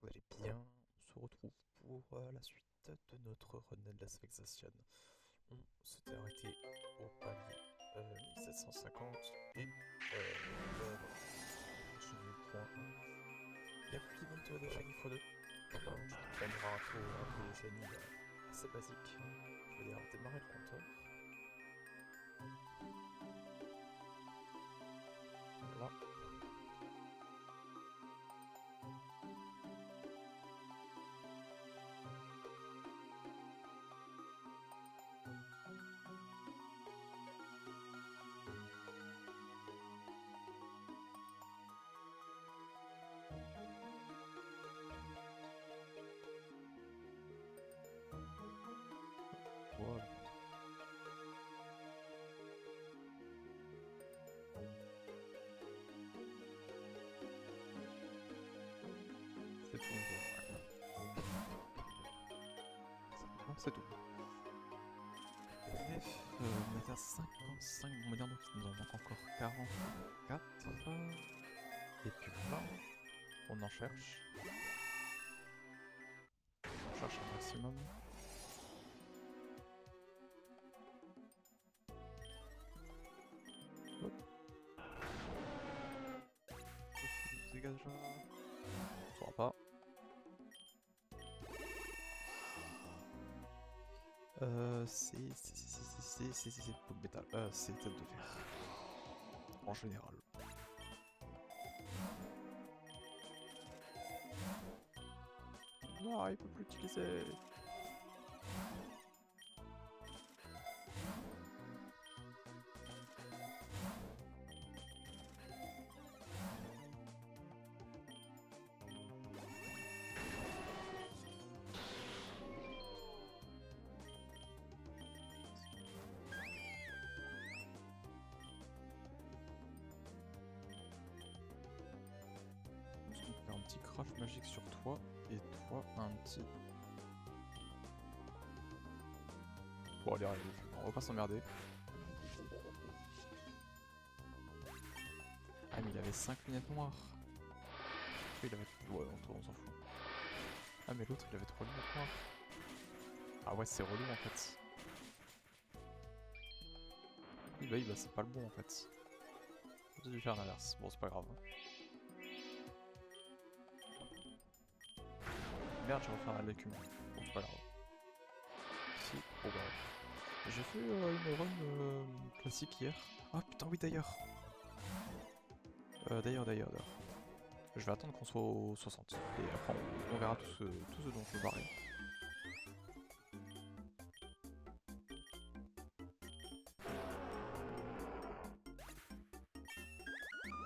vous allez bien. On se retrouve pour la suite de notre run de Las Vexation. On s'était arrêté au palier 1750 et voilà, j'ai vu le point. Il y a plus d'event de Shiny x2. Tu prendras un taux de Shiny assez basique. Je vais d'ailleurs démarrer le compteur. Voilà. Voilà. C'est tout. Bon, c'est tout. Bref, on va dire 55, on va dire donc il nous en manque encore 44. Et puis voilà, on en cherche. On cherche un maximum. Hop. Dégage. On saura pas. C'est peau de métal. C'est tête de fer. En général. Non, il peut plus utiliser. On fait un petit crash magique sur toi et toi un petit. Bon, allez, on va pas s'emmerder. Ah, mais il avait 5 lunettes noires. Il avait. Ouais, on s'en fout. Ah, mais l'autre il avait 3 lunettes noires. Ah, ouais, c'est relou en fait. Oui, bah c'est pas le bon en fait. J'ai dû faire l'inverse. Bon, c'est pas grave. Merde, j'ai refait un mal d'écume. Bon, c'est pas grave. Si, oh bah. J'ai fait une run classique hier. Ah putain, oui, d'ailleurs. D'ailleurs. Je vais attendre qu'on soit au 60. Et après, on verra tout ce dont je veux parler.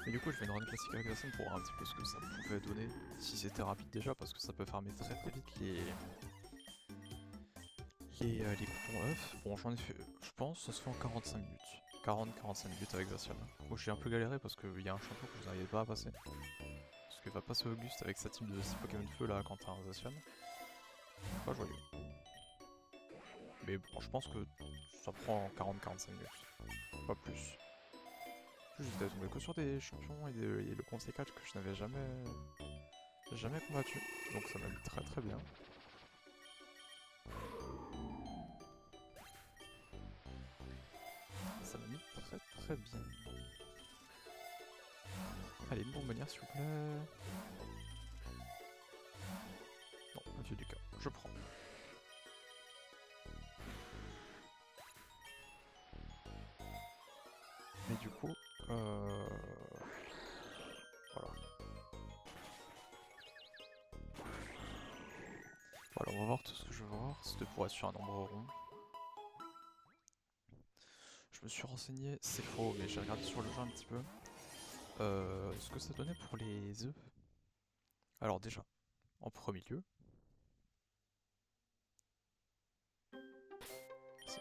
Et du coup, je fais une run classique avec Assassin pour voir un petit peu ce que ça pouvait donner. Si c'était rapide déjà, parce que ça peut farmer très vite les coupons œufs. Bon, j'en ai fait, je pense, ça se fait en 45 minutes. 40-45 minutes avec Zacian. Moi, j'ai un peu galéré parce qu'il y a un champion que je n'arrivais pas à passer. Parce qu'il va passer Auguste avec sa team de 6 Pokémon de feu là quand t'as un Zacian. Pas joyeux. Mais bon, je pense que ça prend 40-45 minutes. Pas plus. J'étais tombé que sur des champions et le conseil catch que je n'avais jamais combattu. Donc ça m'a mis très bien. Ça m'a mis très bien. Allez, une bonbonnière s'il vous plaît. Non, monsieur Ducas, je prends. Mais du coup, voilà. Voilà, on va voir tout ce que je veux voir. C'était pour être sur un nombre rond. Je me suis renseigné, c'est faux, mais j'ai regardé sur le jeu un petit peu. Ce que ça donnait pour les œufs. Alors déjà, en premier lieu, si.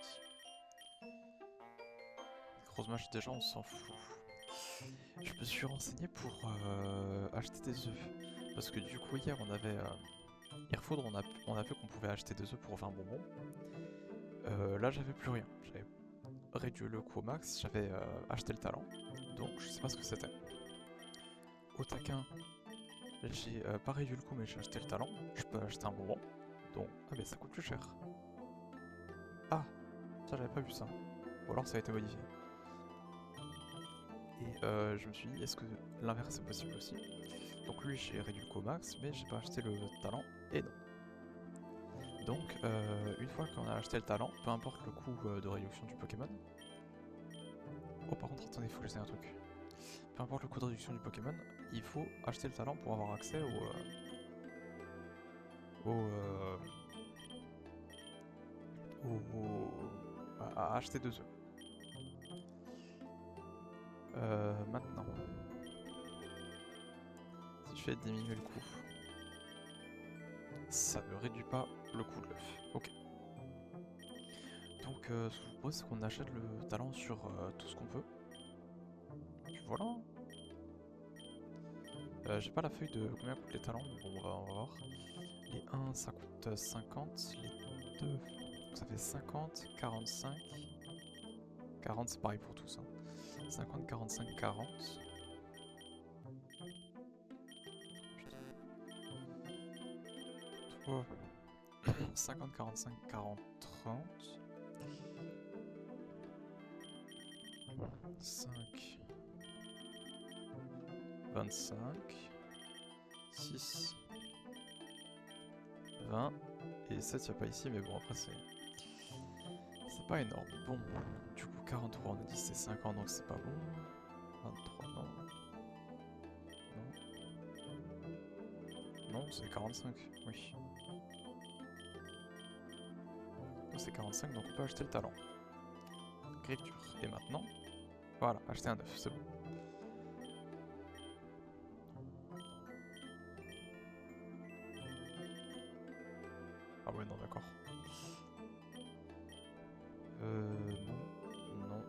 Grosse match déjà, on s'en fout. Je me suis renseigné pour acheter des œufs. Parce que du coup, hier, on avait. Airfoudre, on a vu qu'on pouvait acheter des œufs pour 20 bonbons. Là, j'avais plus rien. J'avais réduit le coût au max, j'avais acheté le talent. Donc, je sais pas ce que c'était. Au taquin, J'ai pas réduit le coût, mais j'ai acheté le talent. Je peux acheter un bonbon. Donc, ah, mais ça coûte plus cher. Ah, ça j'avais pas vu ça. Ou alors ça a été modifié. Et je me suis dit, est-ce que l'inverse est possible aussi? Donc lui, j'ai réduit le coût au max, mais j'ai pas acheté le talent, et non. Donc, une fois qu'on a acheté le talent, peu importe le coût de réduction du Pokémon... Oh, par contre, attendez, il faut que j'essaie un truc. Peu importe le coût de réduction du Pokémon, il faut acheter le talent pour avoir accès à acheter 2 œufs. Maintenant, si je fais diminuer le coût, ça ne réduit pas le coût de l'œuf. Ok. Donc, ce que je vous propose, c'est qu'on achète le talent sur tout ce qu'on peut. Puis voilà. J'ai pas la feuille de combien coûtent les talents, mais bon, on va voir. Les 1, ça coûte 50, les 2, donc ça fait 50, 45. 40, c'est pareil pour tous. Hein. 50, 45, 40. 3, 50, 45, 40, 30. 5, 25, 6, 20, et 7 il n'y a pas ici, mais bon après c'est pas énorme. Bon, du coup 43 on a dit c'est 50 donc c'est pas bon. 23 non. Non, c'est 45, oui. C'est 45 donc on peut acheter le talent. Écriture. Et maintenant, voilà, acheter un œuf, c'est bon. Ah ouais, non, d'accord. Non.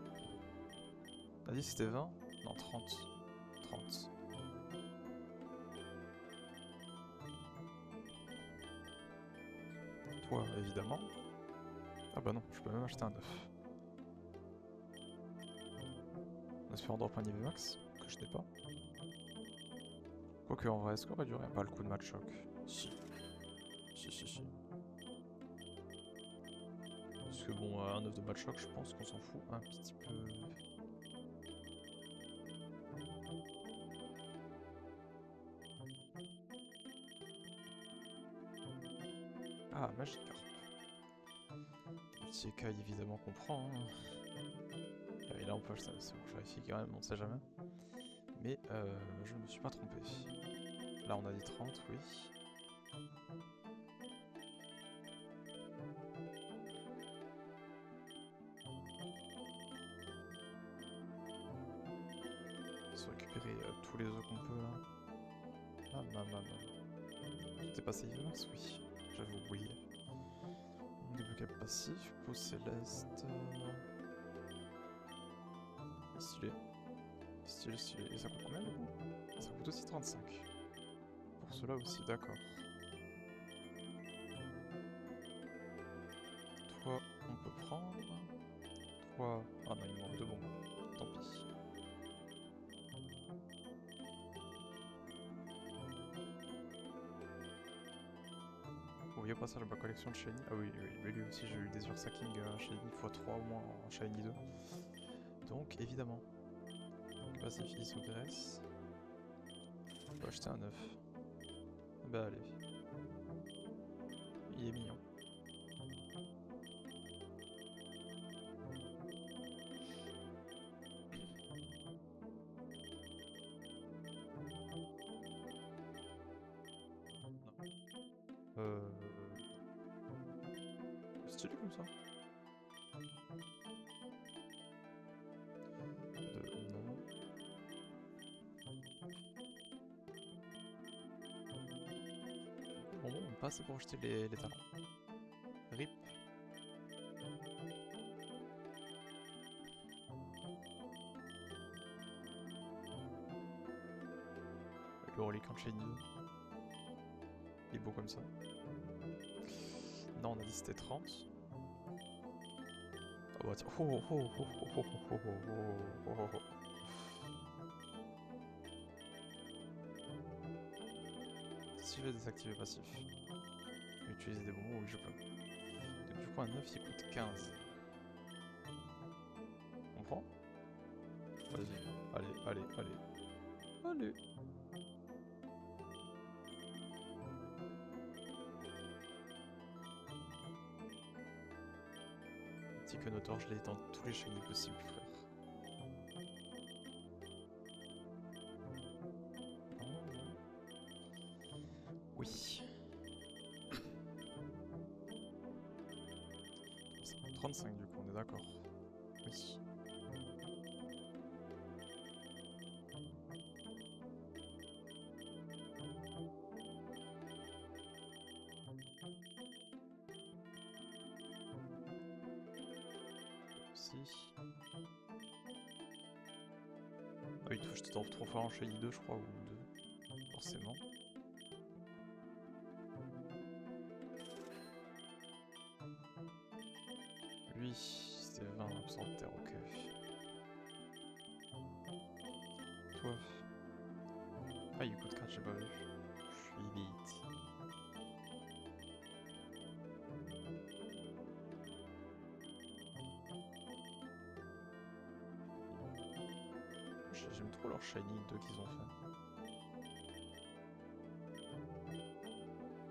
On a dit c'était 20? Non, 30. 30. Toi, évidemment. Ah bah non, je peux même acheter un œuf. En espérant drop un niveau max, que je n'ai pas. Quoique en vrai, est-ce qu'on réduirait pas le coup de Machoke? Si. Si. Parce que bon, un œuf de Machoke, je pense qu'on s'en fout un petit peu. Ah, Magikarp. Petit écaille évidemment qu'on prend. Hein. Et là on peut acheter, c'est bon, je vérifie quand même, on sait jamais. Mais je ne me suis pas trompé. Là on a dit 30, oui. On va récupérer tous les œufs qu'on peut là. T'es passé Max? Oui, j'avais oublié. Débloquable passif, peau céleste. Stylé. Et ça coûte combien du coup? Ça coûte aussi 35. Pour cela aussi, d'accord. Toi, on peut prendre. Toi. Ah non, il me manque 2 bonbons. Tant pis. Vous voyez au passage ma collection de Shiny? Ah oui, mais lui aussi j'ai eu des Ursacking Shiny x3 au moins en Shiny 2. Donc évidemment. Pacifie sous graisse. On peut acheter un œuf. Bah allez. Il est mignon. Stylé comme ça. Non. Bon, pas assez pour acheter les talents. RIP. Avec le reliquant de Shiny 2. Il est beau comme ça. Non, on a dit c'était 30. Oh bah tiens. si je vais désactiver passif et utiliser des bonbons, oui je peux. Donc du coup un 9 il coûte 15. On prend? Vas-y, allez, allez, allez. Allez. Petit Conotor, je l'ai dans tous les shiny possibles, frère. Oui. 35 du coup, on est d'accord. Oui. Si. Ah oui, je te trouve trop fort en shiny 2 je crois, ou 2. Forcément. Lui, c'est 20 absent de terre, ok. Toi. Ah, il coûte 4, j'ai pas vu. Je suis vite. J'aime trop leur shiny 2 qu'ils ont fait.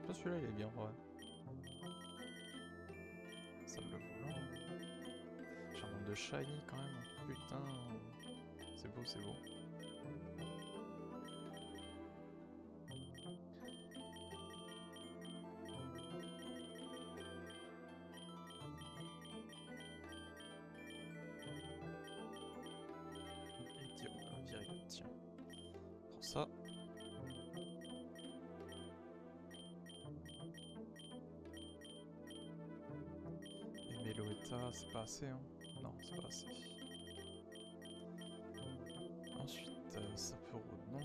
Pas celui-là, il est bien, ouais. Ça me le volant. J'ai un nombre de shiny quand même. Putain. C'est beau, c'est beau. Tiens. Prends ça. Et Meloetta, c'est pas assez, hein. Non, c'est pas assez. Ensuite, Sapero, non.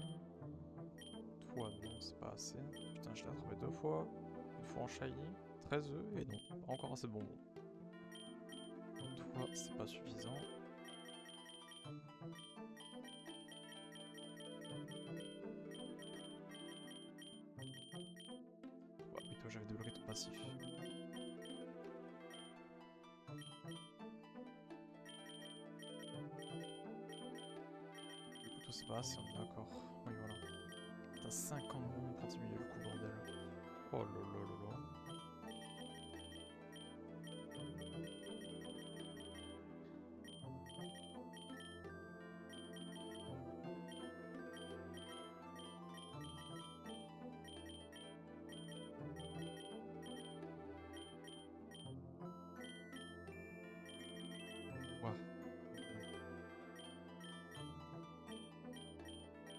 Toi, non, c'est pas assez. Putain, je l'ai attrapé 2 fois. Une fois en shiny, 13 œufs, et non, pas encore assez de bonbons. Toi, c'est pas suffisant. Ouais, mais toi, j'avais développé ton passif. Du coup, toi, c'est pas assez, on est d'accord. Oui, voilà. T'as 50 bonbons pour diminuer le coup, bordel. Oh là là là là. Ouais.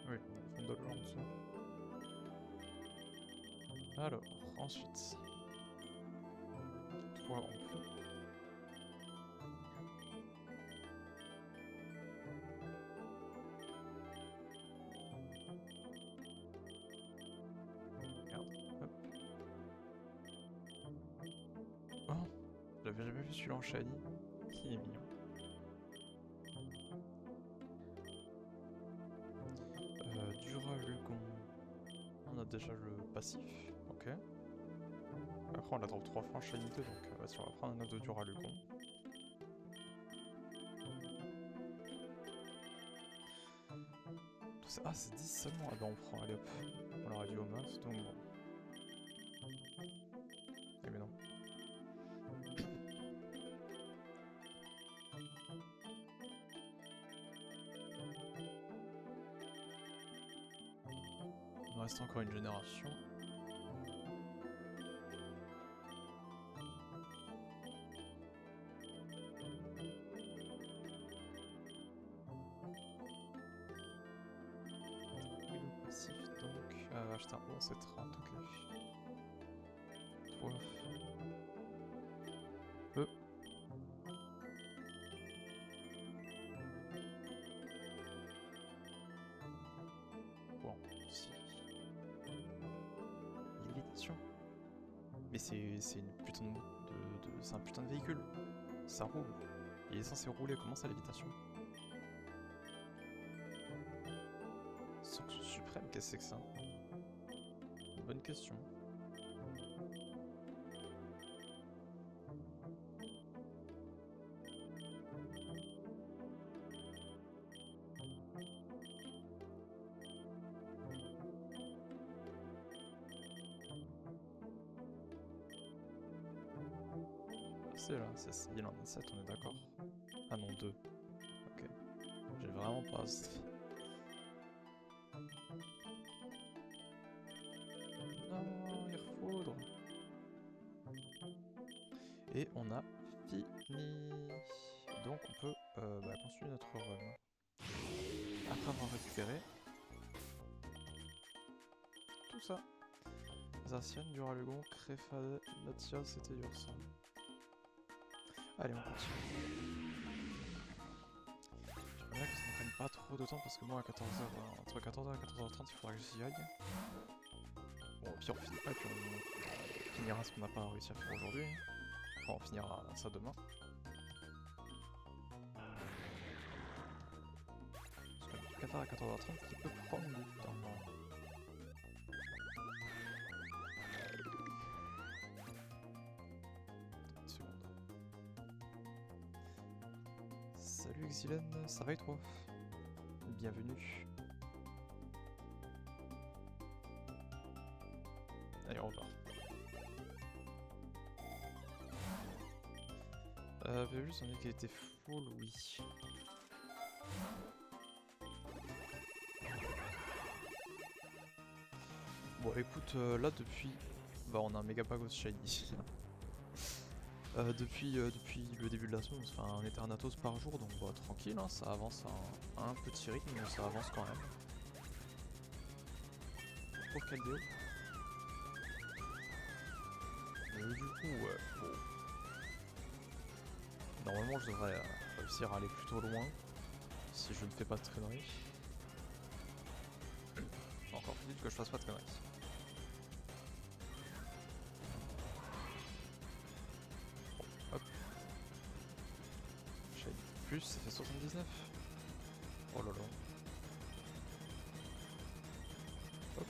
Oui, le fond de l'eau en dessous. Alors, ensuite. Toi, on peut. Regarde, hop. Oh, j'avais jamais vu celui-là en shiny. Il est mignon. Duralugon. On a déjà le passif, ok. Après on l'attend 3 fois en shiny 2, donc vas-y, on va prendre un autre de Duralugon. Ah, c'est 10 seulement. Ah bah on prend, allez hop. On l'aurait dû au max, donc bon. Eh mais non. Il me reste encore une génération. Et le passif donc. Acheter un bon, c'est 30, ok. Toi. Bon, si. Lévitation. Mais c'est une putain c'est un putain de véhicule. Ça roule. Il est censé rouler, comment ça lévitation? Sanction suprême, qu'est-ce que c'est que ça? bonne question. C'est là, il en a 7, on est d'accord. Ah non, 2. Ok. J'ai vraiment pas assez. Non, il refoudre. Et on a fini. Donc on peut continuer notre run. Après avoir récupéré tout ça. Zacian, Duralugon, Crefade, Natia, c'était dur ça. Allez, on continue. J'aimerais bien que ça ne prenne pas trop de temps parce que moi à 14h, entre 14h et 14h30 il faudra que j'y aille. Bon au pire on finit pas et puis on finira ce qu'on n'a pas réussi à faire aujourd'hui. Enfin on finira ça demain. Parce que de 14h à 14h30 qui peut prendre du temps. Une seconde. Salut Xylène, ça va et toi? Bienvenue. Allez, on repart. Véus, on dit qu'il était full, oui. Bon, écoute, là depuis... Bah, on a un Megapagos Shiny. Depuis le début de la semaine, on se fait un Eternatus par jour, donc bah, tranquille, hein, ça avance à un petit rythme, mais ça avance quand même. Pauvre Caldéo. Du coup, bon. Normalement, je devrais réussir à aller plutôt loin, si je ne fais pas de conneries. Encore plus vite que je fasse pas de conneries. Bon, hop. Shade plus, ça fait 79. Oh là là. Hop.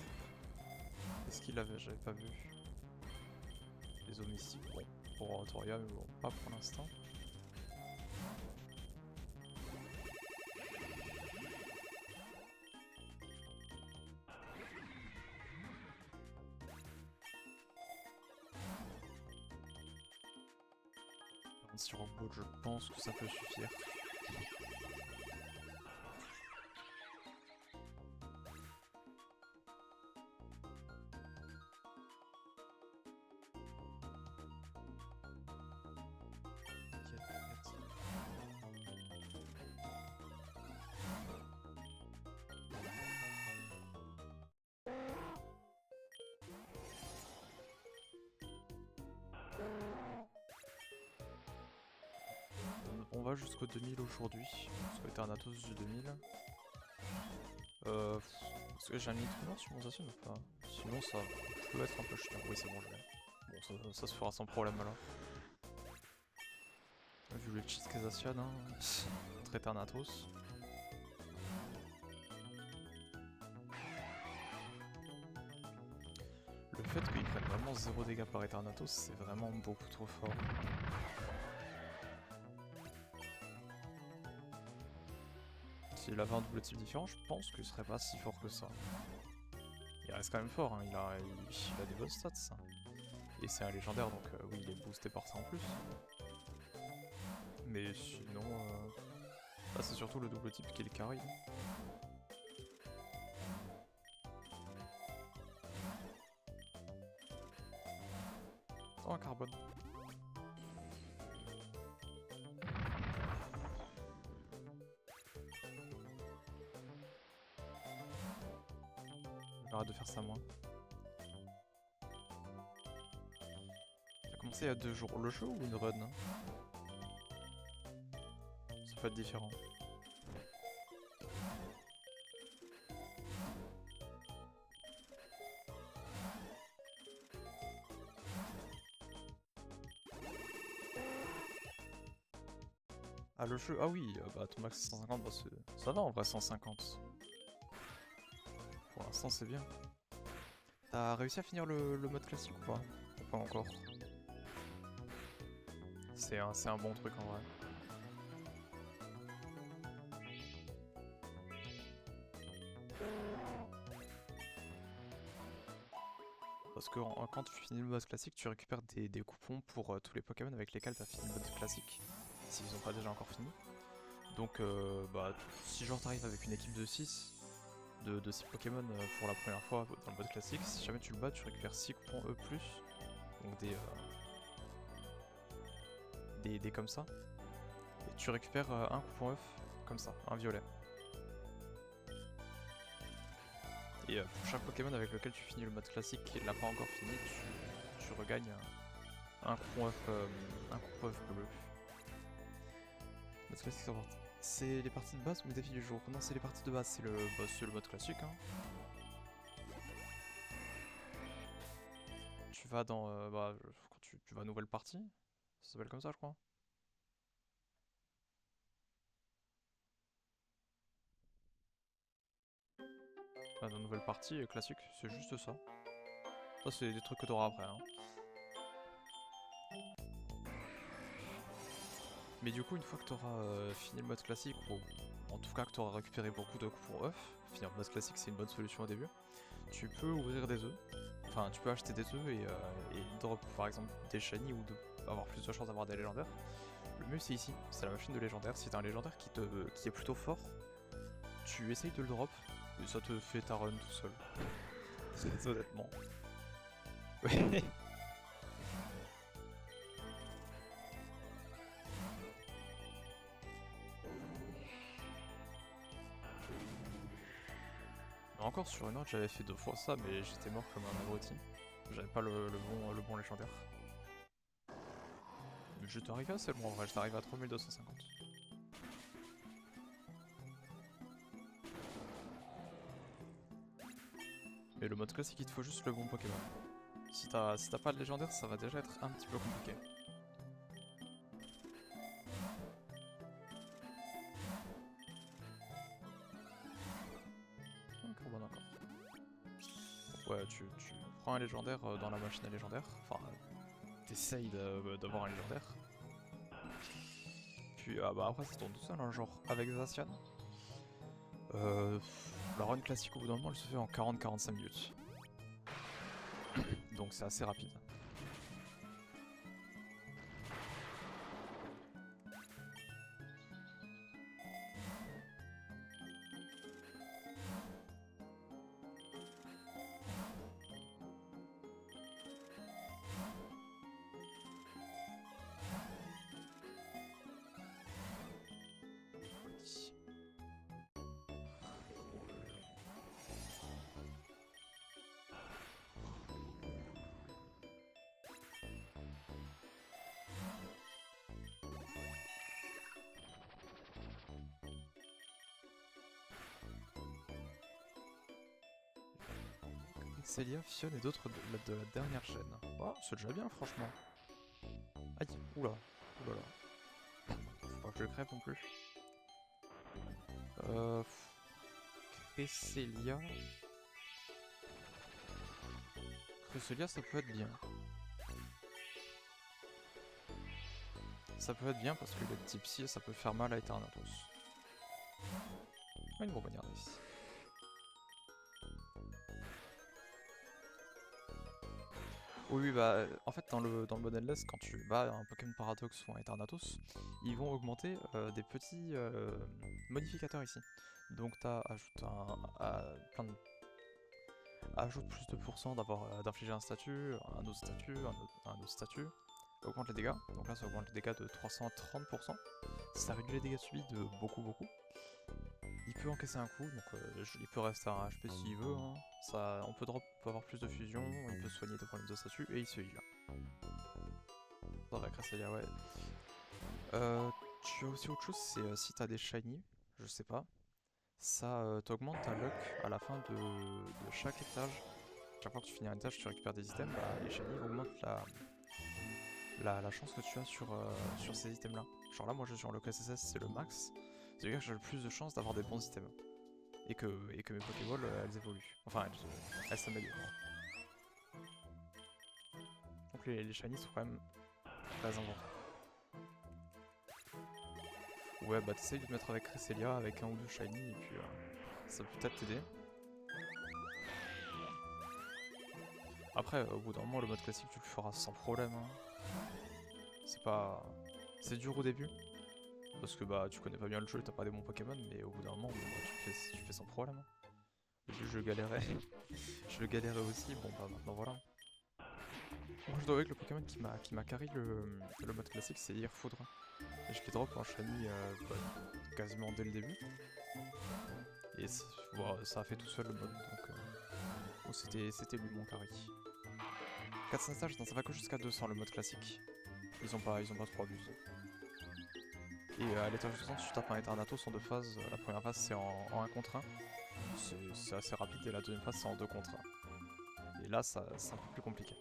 Est-ce qu'il avait? J'avais pas vu. Les eaux mystiques, bon, pour Oratoria, mais bon, pas pour l'instant. Sur Rockball, je pense que ça peut suffire. On va jusqu'au 2000 aujourd'hui, jusqu'au Eternatus du 2000. Est-ce que j'ai un limite sur mon Zacian ou pas? Sinon ça peut être un peu chiant. Oui c'est bon je l'ai. Bon ça se fera sans problème alors. Vu le cheat qu'est Zacian, hein, contre Eternatus. Le fait qu'il prenne vraiment 0 dégâts par Eternatus, c'est vraiment beaucoup trop fort. S'il avait un double type différent, je pense qu'il serait pas si fort que ça. Il reste quand même fort, hein. il a des bonnes stats. Ça. Et c'est un légendaire, donc oui, il est boosté par ça en plus. Mais sinon, là c'est surtout le double type qui est le carry. Oh, un carbone. J'arrête de faire ça moi. Ça a commencé il y a 2 jours. Le jeu ou une run? Ça peut être différent. Ah le jeu, ah oui, bah ton max c'est 150, bah ça va en vrai 150. Pour l'instant c'est bien. T'as réussi à finir le mode classique ou pas? Ou pas encore? C'est un bon truc en vrai. Parce que quand tu finis le mode classique, tu récupères des coupons pour tous les Pokémon avec lesquels tu as fini le mode classique, s'ils n'ont pas déjà encore fini. Donc bah, si genre t'arrives avec une équipe de 6, de 6 Pokémon pour la première fois dans le mode classique, si jamais tu le bats, tu récupères 6 coupons E+, donc des comme ça, et tu récupères un coupon œuf comme ça, un violet. Et pour chaque Pokémon avec lequel tu finis le mode classique qui ne l'a pas encore fini, tu regagnes un coupon œuf bleu. Mode classique, c'est les parties de base ou les défis du jour? Non, c'est les parties de base, c'est le mode classique. Hein. Tu vas dans quand tu vas à nouvelle partie, ça s'appelle comme ça, je crois. Dans une nouvelle partie classique, c'est juste ça. Ça, c'est des trucs que t'auras après. Hein. Mais du coup, une fois que t'auras fini le mode classique, ou en tout cas que t'auras récupéré beaucoup de coupons œufs, finir le mode classique c'est une bonne solution au début, tu peux ouvrir des œufs. Enfin, tu peux acheter des œufs et drop par exemple des shiny ou avoir plus de chances d'avoir des légendaires. Le mieux c'est ici, c'est la machine de légendaire. Si t'as un légendaire qui est plutôt fort, tu essayes de le drop et ça te fait ta run tout seul. Honnêtement. Encore sur une autre, j'avais fait 2 fois ça, mais j'étais mort comme un abruti. J'avais pas le bon légendaire. Mais j'étais arrivé assez loin en vrai, j'étais arrivé à 3250. Mais le mode classique, il te faut juste le bon Pokémon. Si t'as pas de légendaire, ça va déjà être un petit peu compliqué. Encore bon encore. Ouais, tu prends un légendaire dans la machine à légendaire. Enfin, t'essayes d'avoir un légendaire. Puis bah après ça tourne tout seul, hein, genre avec Zacian. La run classique au bout d'un moment elle se fait en 40-45 minutes. Donc c'est assez rapide. Célia, Fion et d'autres de la dernière chaîne. Oh, c'est déjà bien franchement. Aïe, oula, oulala. Faut pas que je crève non plus. Cresselia. Cresselia ça peut être bien. Ça peut être bien parce que le type psy ça peut faire mal à Eternatus. Ah, une bonbonnière ici. Oui, bah en fait dans le mode endless, quand tu bats un Pokémon Paradox ou un Eternatus, ils vont augmenter des petits modificateurs ici. Donc t'as ajoute plus de pourcents d'infliger un statut, un autre statut, un autre statut, augmente les dégâts. Donc là ça augmente les dégâts de 330%. Ça réduit les dégâts subis de beaucoup. Il peut encaisser un coup, donc il peut rester à un HP s'il veut. Hein. On peut avoir plus de fusion, il peut soigner des problèmes de statut et il se heal. Ça va, Cresselia, ouais. Tu as aussi autre chose, c'est si t'as des shiny, je sais pas, ça t'augmente ta luck à la fin de chaque étage. Chaque fois que tu finis un étage, tu récupères des items, bah, les shiny augmentent la chance que tu as sur ces items là. Genre là, moi je suis en luck SSS, c'est le max. C'est-à-dire que j'ai le plus de chances d'avoir des bons items. Et que mes Pokéballs elles évoluent. Enfin, elles s'améliorent. exemple les shiny sont quand même très importants. Ouais bah t'essayes de te mettre avec Cresselia, avec un ou deux shiny et puis ça peut peut-être t'aider. Après au bout d'un moment le mode classique tu le feras sans problème hein. C'est pas... C'est dur au début. Parce que bah tu connais pas bien le jeu, t'as pas des bons Pokémon, mais au bout d'un moment bon, bah, tu fais sans problème. Hein. Je galérais. Je galérais aussi, bon bah maintenant voilà. Moi je dois avouer que le Pokémon qui m'a carry le mode classique c'est Irfoudre. Et je l'ai drop en shiny bah, quasiment dès le début. Et bon, ça a fait tout seul le mode donc bon, c'était lui mon carry. 400 stages, non ça va que jusqu'à 200 le mode classique. Ils ont pas 3 buts. Et à l'étage 200 tu tapes un Eternatus en 2 phases. La première phase c'est en 1 contre 1. C'est assez rapide et la deuxième phase c'est en 2 contre 1. Et là c'est un peu plus compliqué.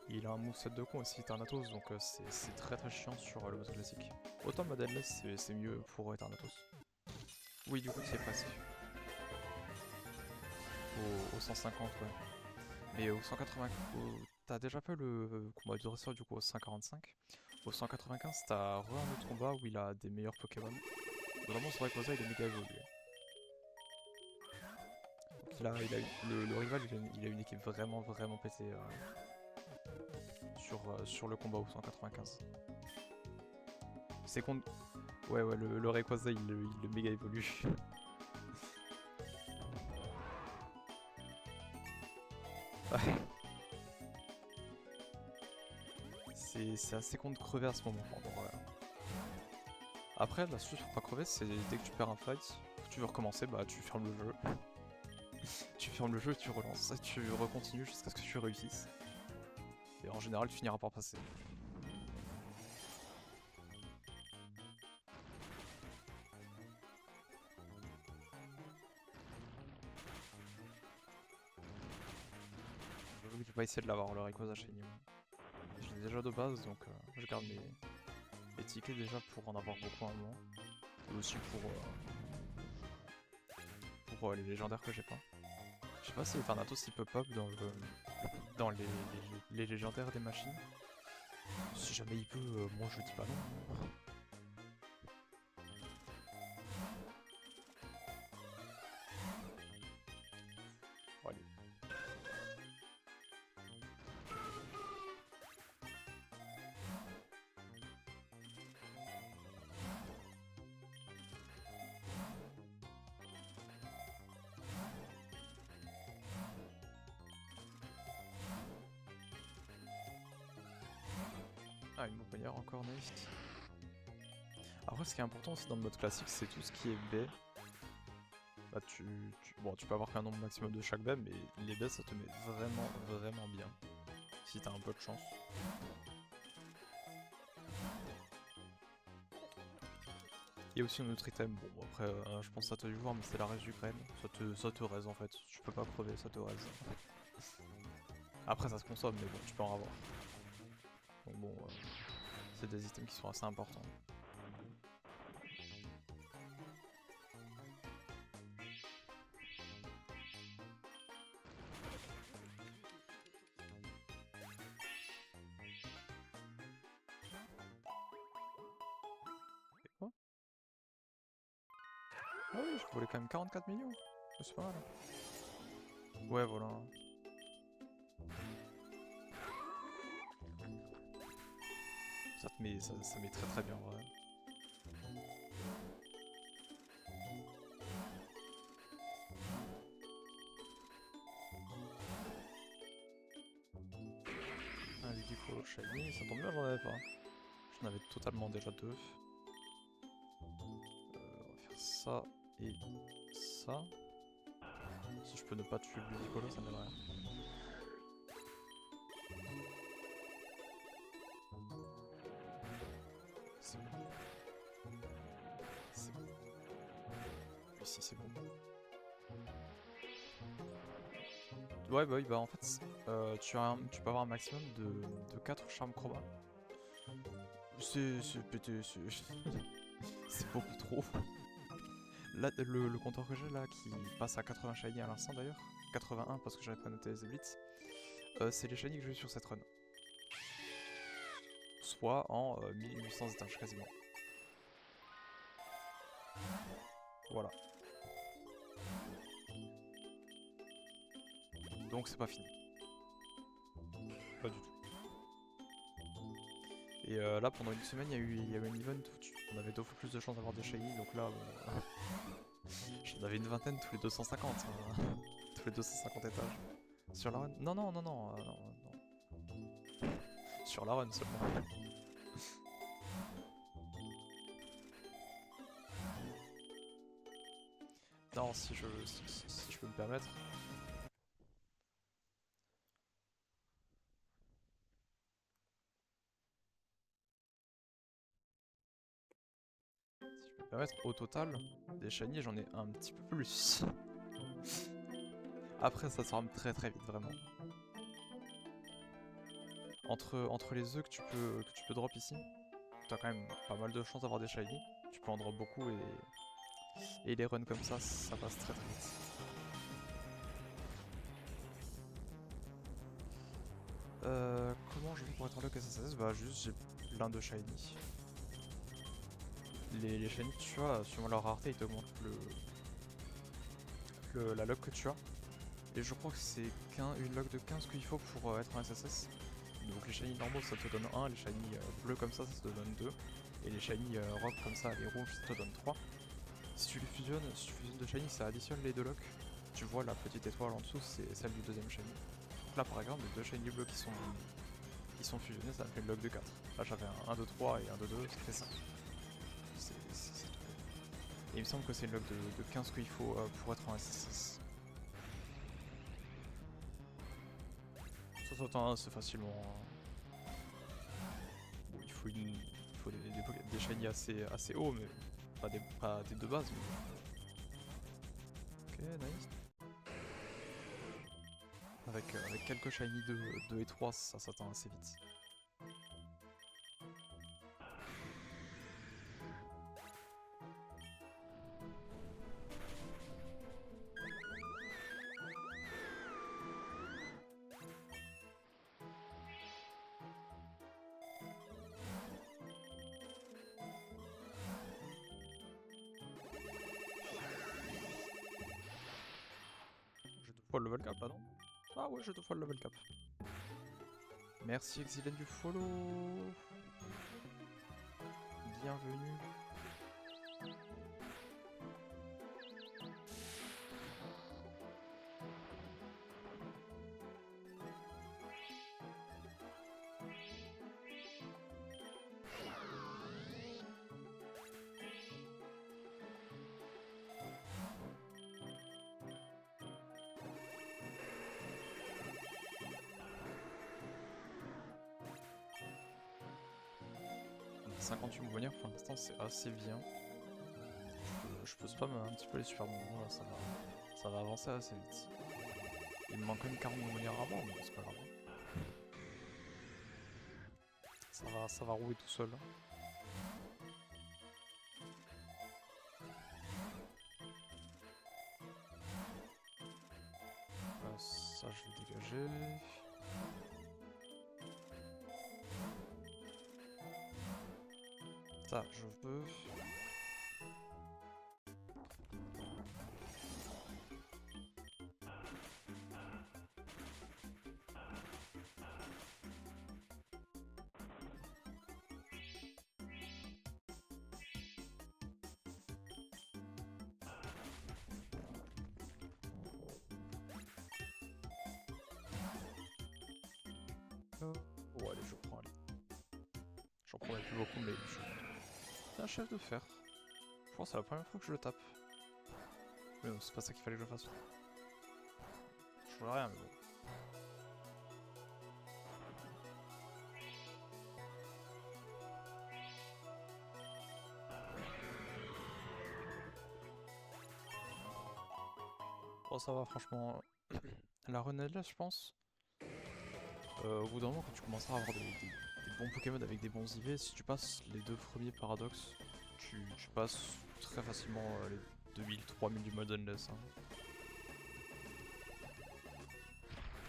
Et il a un moveset de con aussi Eternatus donc c'est très très chiant sur le mode classique. Autant le mode endless c'est mieux pour Eternatus. Oui du coup tu es presque. Au 150 ouais. Mais au 180, t'as déjà fait le combat de dresseur du coup au 145. Au 195 t'as un autre combat où il a des meilleurs Pokémon. Vraiment ce Rayquaza il est méga évolué. Donc le rival il a une équipe vraiment pétée sur le combat au 195. C'est contre... Ouais le Rayquaza il est méga évolue. C'est assez con de crever à ce moment. Après, l'astuce pour pas crever, c'est dès que tu perds un fight, tu veux recommencer, bah tu fermes le jeu. Tu fermes le jeu et tu relances. Tu recontinues jusqu'à ce que tu réussisses. Et en général, tu finiras par passer. Je vais pas essayer de l'avoir, le Rayquaza Shiny. Je l'ai déjà de base, donc je garde mes tickets déjà pour en avoir beaucoup à un moment. Et aussi pour les légendaires que j'ai pas. Je sais pas si Eternatus il peut pop dans les légendaires des machines. Si jamais il peut, moi je dis pas non. Bon, allez. Ah, une Montpellier encore next. Après, ce qui est important aussi dans le mode classique, c'est tout ce qui est baie. Bah, bon, tu peux avoir qu'un nombre maximum de chaque baie, mais les baies ça te met vraiment bien. Si t'as un peu de chance. Il y a aussi un autre item, bon après je pense que ça te dû voir mais c'est la raise du crâne. Ça te raise en fait, tu peux pas crever, ça te raise. Après ça se consomme mais bon tu peux en avoir. Donc bon, c'est des items qui sont assez importants. Et quoi? Ah oui, je voulais quand même 44 millions, c'est pas mal. Ouais voilà. Ça met très bien en vrai. Un Ludicolo Shiny, ça tombe bien j'en avais pas. J'en avais totalement déjà deux. On va faire ça et ça. Si je peux ne pas tuer le Ludicolo ça m'aiderait. C'est bon. C'est bon. Ici c'est bon. Ouais bah oui bah en fait tu peux avoir un maximum de 4 charmes chroma. C'est pété, c'est beaucoup trop. Là, le compteur que j'ai là, qui passe à 80 shiny à l'instant d'ailleurs, 81 parce que j'avais pas noté les blitz, c'est les shiny que j'ai eu sur cette run. Soit en 1800 étages quasiment. Voilà. Donc c'est pas fini. Pas du tout. Et là pendant une semaine il y a eu un event où on avait 2 fois plus de chances d'avoir des shiny, donc là j'en avais une vingtaine tous les 250. Tous les 250 étages. Sur la run. Non, non, non, non, non, non. Sur la run seulement. Non, si je peux me permettre. Si je peux me permettre, au total, des shiny j'en ai un petit peu plus. Après ça se rame très très vite vraiment. Entre les œufs que tu peux drop ici, t'as quand même pas mal de chances d'avoir des shiny. Tu peux en drop beaucoup et les runs comme ça passe très très vite. Comment je fais pour être en luck SSS? Bah juste j'ai plein de shiny. Les shiny que tu as, suivant leur rareté, ils t'augmentent la luck que tu as. Et je crois que c'est une luck de 15 qu'il faut pour être en SSS. Donc les shiny normaux ça te donne 1, les shiny bleus comme ça te donne 2. Et les shiny rock comme ça, les rouges, ça te donne 3. Si tu fusionnes de shiny, ça additionne les 2 locks. Tu vois la petite étoile en dessous, c'est celle du deuxième shiny. Donc là par exemple, les 2 shiny bleus qui sont fusionnés, ça fait une lock de 4. Là j'avais un 1, 2, 3 et un 2, 2, ça fait 5. C'est tout. Et il me semble que c'est une lock de 15 qu'il faut pour être en SSS. Ça s'entend assez facilement. Bon, il faut des shiny assez hauts, mais pas des de base. Mais... Ok, nice. Avec quelques shiny 2 et 3, ça s'atteint assez vite. J'ai 2 fois le level cap là, non? Ah ouais, j'ai 2 fois le level cap. Merci Exilène du follow. Bienvenue. On a 58 mouvements pour l'instant, c'est assez bien. Je peux spam un petit peu les super mouvements, ça va avancer assez vite. Il me manque quand même 40 mouvements avant, mais c'est pas grave. Ça va rouler tout seul. Ça je vais dégager. Ça je veux. Oh allez, je prends, allez. J'en prendrai plus beaucoup, mais c'est un chef de fer. Je pense que c'est la première fois que je le tape. Mais non, c'est pas ça qu'il fallait que je fasse. Je vois rien, mais bon. Oh ça va franchement. La run là je pense. Au bout d'un moment quand tu commenceras à avoir des bons Pokémon avec des bons IV, si tu passes les 2 premiers paradoxes, tu passes très facilement 2000, 3000 du mode endless. Hein.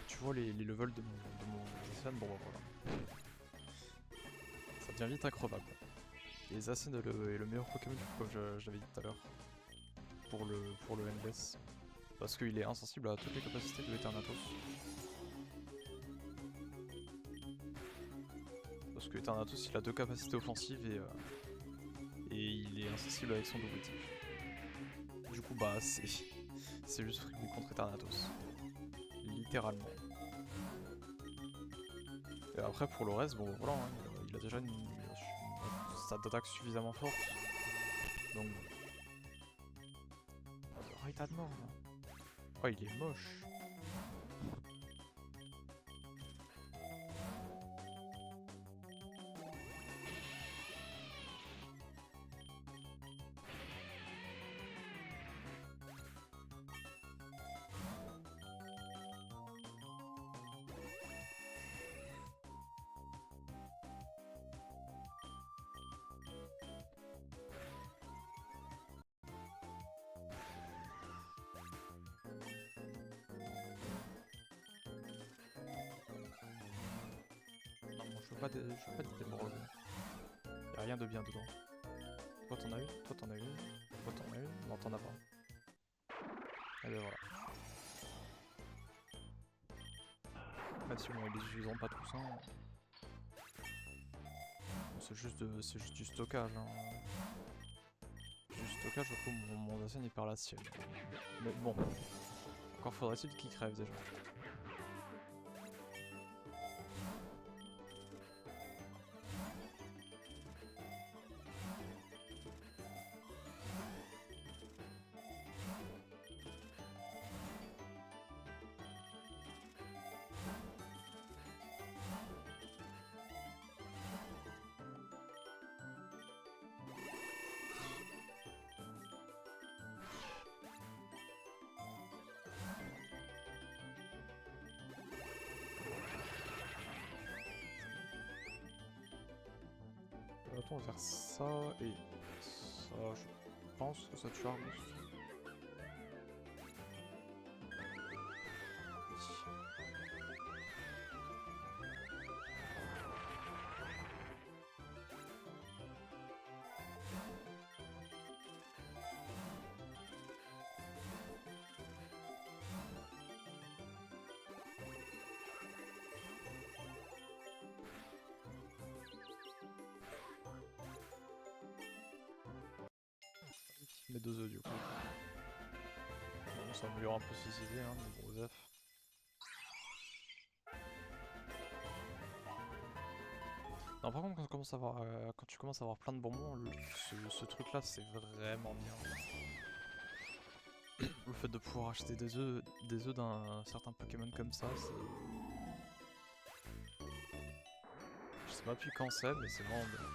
Tu vois les levels de mon Zacian, bon bah voilà. Ça devient vite increvable. Et Zacian est le meilleur Pokémon, comme je l'avais dit tout à l'heure, pour le endless. Parce qu'il est insensible à toutes les capacités de Eternatus. Parce que Eternatus il a 2 capacités offensives et il est insensible avec son double type. Du coup bah c'est juste free contre Eternatus. Littéralement. Et après pour le reste, bon voilà, hein, il a déjà une stat d'attaque suffisamment forte. Donc oh, il t'a de mort là. Oh il est moche. Je veux pas d'émeraude. Y'a rien de bien dedans. Toi t'en as une, toi t'en as une, toi t'en as une, non t'en as pas. Et ben voilà. Même si on les utilisera pas tous, hein. C'est juste du stockage. Hein. Du stockage, du coup mon Zacian il perd la sienne. Mais bon, encore faudrait-il qu'il crève déjà. On va faire ça et ça, je pense que ça tue Argus. Les 2 œufs du coup. Bon, ça améliore un peu ses idées, hein, mais gros œufs. Non, par contre, quand tu commences à avoir plein de bonbons, ce truc là c'est vraiment bien. Le fait de pouvoir acheter des œufs d'un certain Pokémon comme ça, c'est. Je sais pas depuis quand c'est, mais c'est vraiment bien.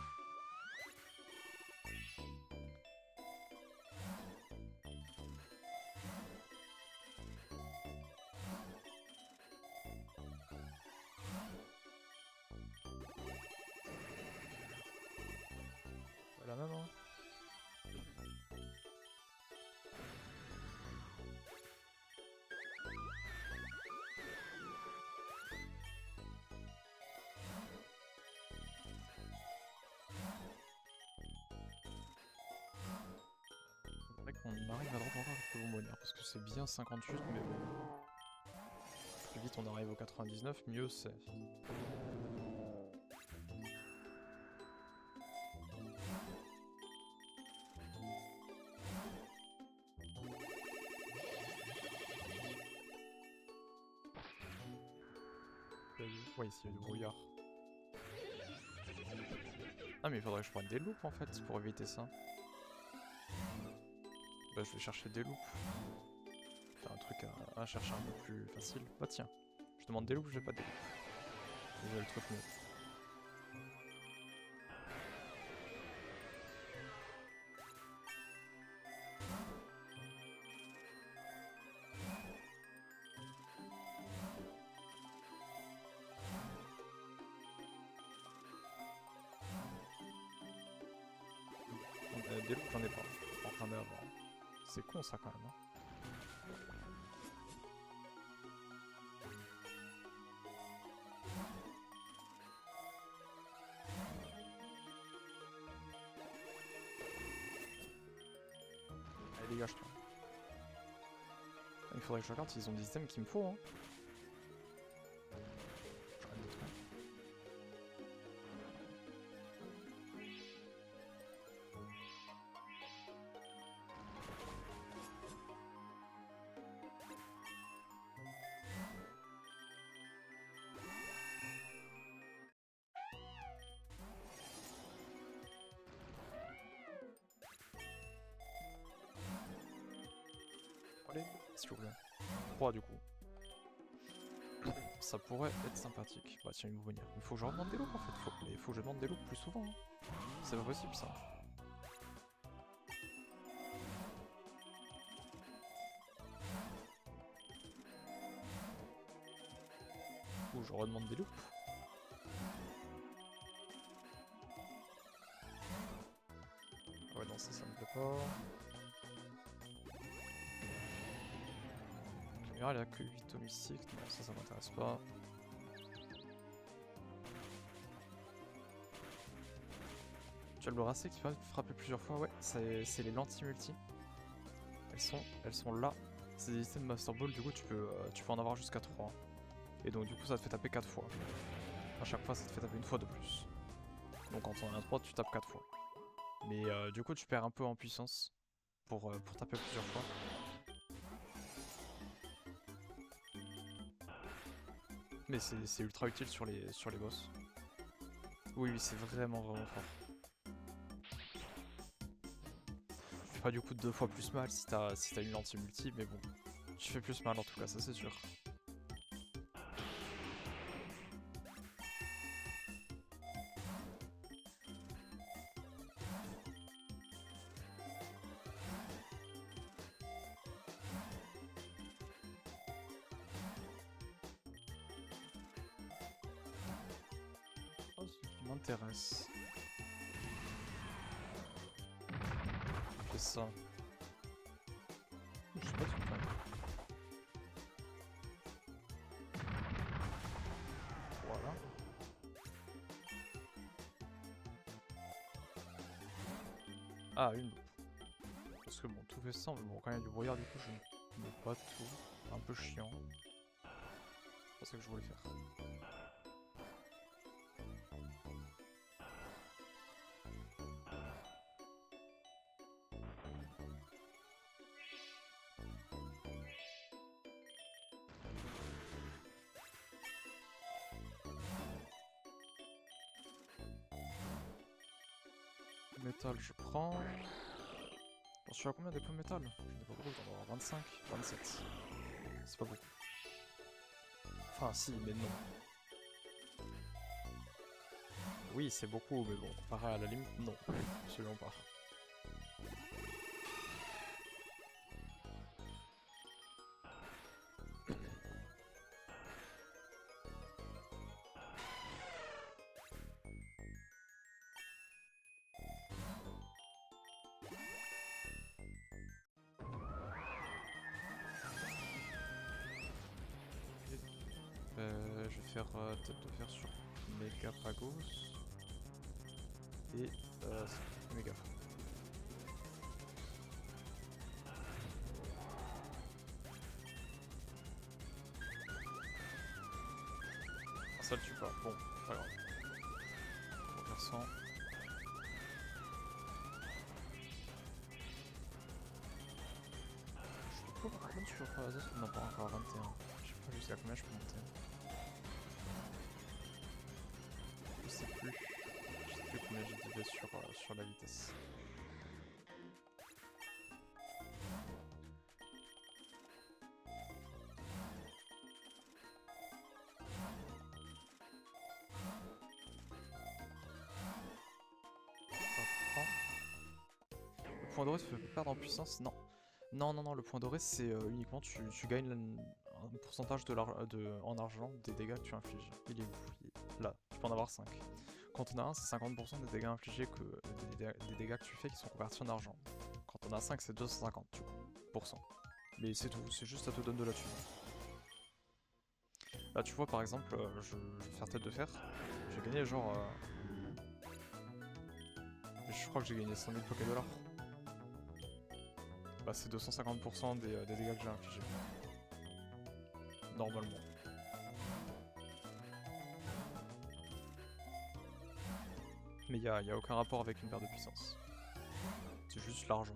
La même, hein. C'est vrai qu'on arrive à drop encore avec le bonbonnière parce que c'est bien 58, mais bon. Plus vite on arrive au 99, mieux c'est. Ouais, ici il y a du brouillard. Ah, mais il faudrait que je prenne des loupes en fait pour éviter ça. Bah, je vais chercher des loupes. Faire un truc à chercher un peu plus facile. Bah, tiens, je demande des loupes, j'ai pas des loupes. J'ai le truc mieux. Des loups, j'en ai pas. En train d'avoir. C'est con ça quand même. Hein. Allez dégage-toi. Il faudrait que je regarde s'ils ont des items qu'il me faut. Hein. J'en ai d'autres, hein. Allez, s'il vous plaît. 3 du coup. Ça pourrait être sympathique. Bah tiens, ils vont venir. Il faut que je leur demande des looks en fait. Mais il faut que je demande des looks plus souvent. Hein. C'est pas possible ça. Ou je redemande des loops. Ouais non ça me plaît pas. Caméra elle a que 8 au mystique, non ça m'intéresse pas. Tu as le bracelet qui va frapper plusieurs fois, ouais, c'est les lentilles multi. Elles sont là. C'est des items de Master Ball, du coup tu peux en avoir jusqu'à 3. Et donc du coup ça te fait taper 4 fois. À chaque fois ça te fait taper une fois de plus. Donc quand on a un 3 tu tapes 4 fois. Mais du coup tu perds un peu en puissance pour taper plusieurs fois. Mais c'est ultra utile sur les boss. Oui c'est vraiment fort. Tu fais pas du coup 2 fois plus mal si t'as une lentille multi, mais bon. Tu fais plus mal en tout cas, ça c'est sûr. M'intéresse. C'est ça. Je sais pas tout le temps. Voilà. Ah, une loupe. Parce que bon, tout fait ça, mais bon, quand il y a du brouillard, du coup, je ne mets pas tout. Un peu chiant. C'est pas ça que je voulais faire. Métal, je prends. J'en suis à combien d'épées métal? Je n'ai pas beaucoup, j'en dois avoir 25, 27. C'est pas beaucoup. Enfin, si, mais non. Oui, c'est beaucoup, mais bon, comparé à la limite, non. Absolument pas. Je vais faire tête de fer sur Megapagos et Mega. Ah, ça le tue pas, bon, pas grave. On va faire 100. Je peux par contre sur Zos, on n'a pas encore 21. Je sais pas jusqu'à combien je peux monter. Je sais plus combien j'ai divisé sur la vitesse. Le point doré se fait perdre en puissance? Non. Non, le point doré c'est uniquement tu gagnes un pourcentage en argent des dégâts que tu infliges. Il est où? Là, tu peux en avoir 5. Quand on a 1, c'est 50% des dégâts infligés des dégâts que tu fais qui sont convertis en argent. Quand on a 5, c'est 250 du coup. Mais c'est tout, c'est juste ça te donne de la thune. Là tu vois par exemple, je vais faire tête de fer, j'ai gagné genre... je crois que j'ai gagné 100 000 Pokédollars. Bah c'est 250% des dégâts que j'ai infligés. Normalement. Mais y a aucun rapport avec une paire de puissance. C'est juste l'argent.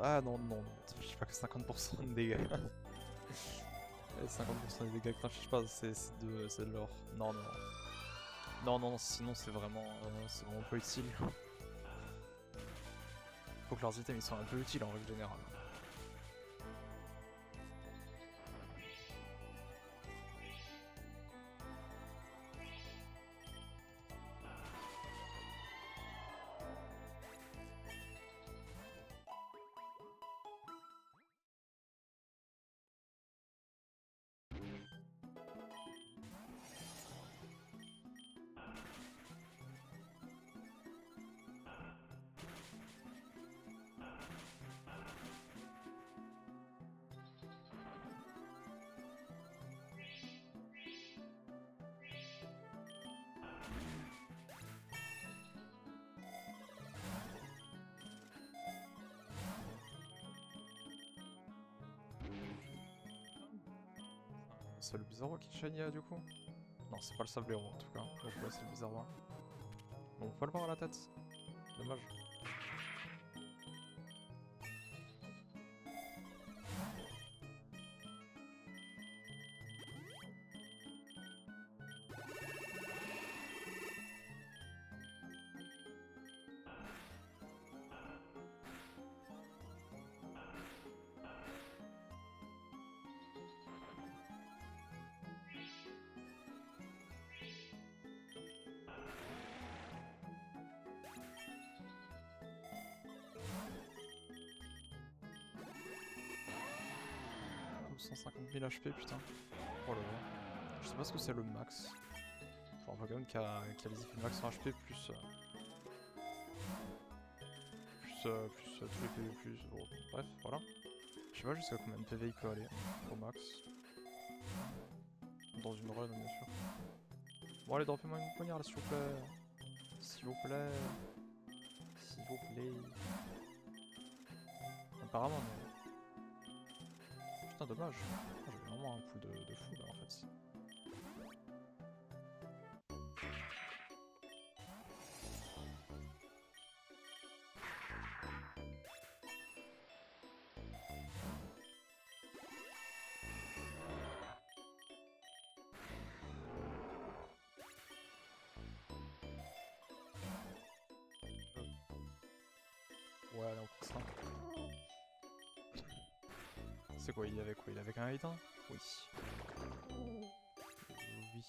Ah non, non, non, je pas que 50% de dégâts. 50% des dégâts que t'infliges pas, c'est de l'or. Non, non. Non, non, sinon c'est vraiment pas utile. Faut que leurs items ils soient un peu utiles en règle générale. C'est le Bizarro qui shiny du coup? Non, c'est pas le Sablero en tout cas. Donc ouais, c'est le Bizarro. Bon, on peut pas le voir à la tête. Dommage. Oh, 150 000 HP, putain. Oh là là. Je sais pas ce que c'est le max. Genre un Pokémon qui a les effets max en HP plus... plus tous les PV plus... Bon, bref, voilà. Je sais pas jusqu'à combien de PV il peut aller au max. Dans une run, bien sûr. Bon allez, droppez-moi une poignarde s'il vous plaît. S'il vous plaît. S'il vous plaît. Apparemment non. Putain, dommage. J'avais vraiment un coup de fou là en fait. Ouais, allez, on prend ça. C'est quoi? Il avait quoi? Il avait qu'un item? Oui. Oui.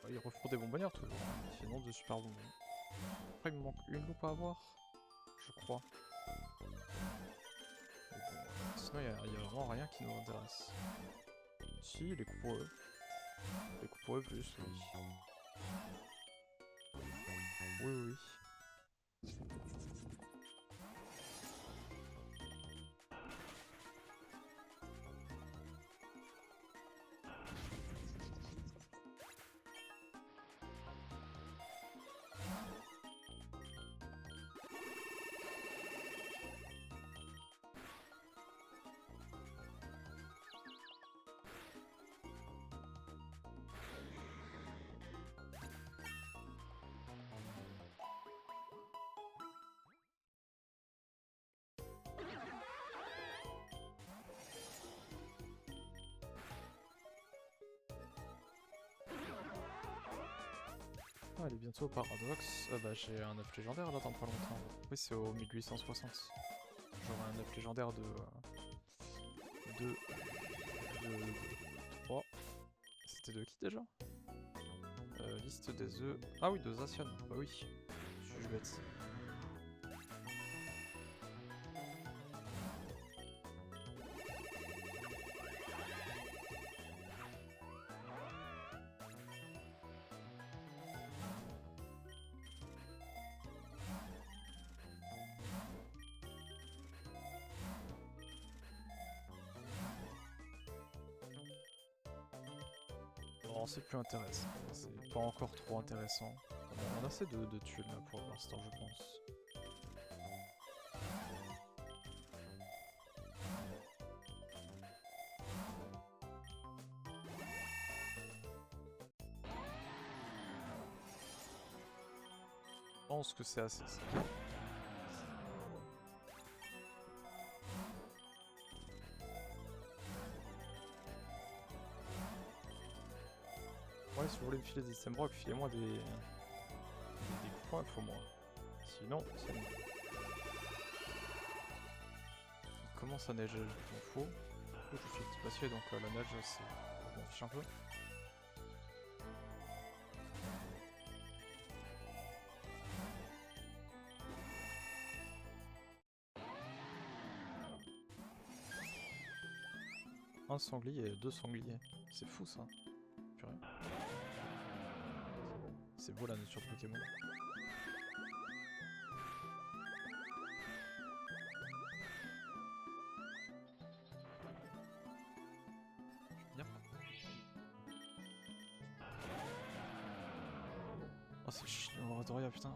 Il refont des bonbonnières toujours. Sinon de super bonbons. Après il me manque une loupe à avoir. Je crois. Mais bon, sinon il y a vraiment rien qui nous intéresse. Si, les coupereux. Les coupereux plus, oui. Oui, oui. elle est bientôt au paradoxe. Bah j'ai un œuf légendaire là dans pas longtemps. Oui, c'est au 1860. J'aurai un œuf légendaire de 3. C'était de qui déjà? Liste des œufs. Ah oui, de Zacian. Bah oui. Suis-je bête? Non, c'est plus intéressant. C'est pas encore trop intéressant. On a assez de thunes là pour l'instant, je pense. Je pense que c'est assez ça. Ouais, si vous voulez me filer des Sembrock, filez-moi des coups points, faut moi. Sinon, c'est bon. Il commence à neiger, je m'en fous. Je suis petit passionné, donc la neige, c'est... je m'en fiche un peu. Un sanglier et 2 sangliers. C'est fou ça. Purée. C'est beau la nature de Pokémon. Bien. Oh c'est chiant, Doria putain.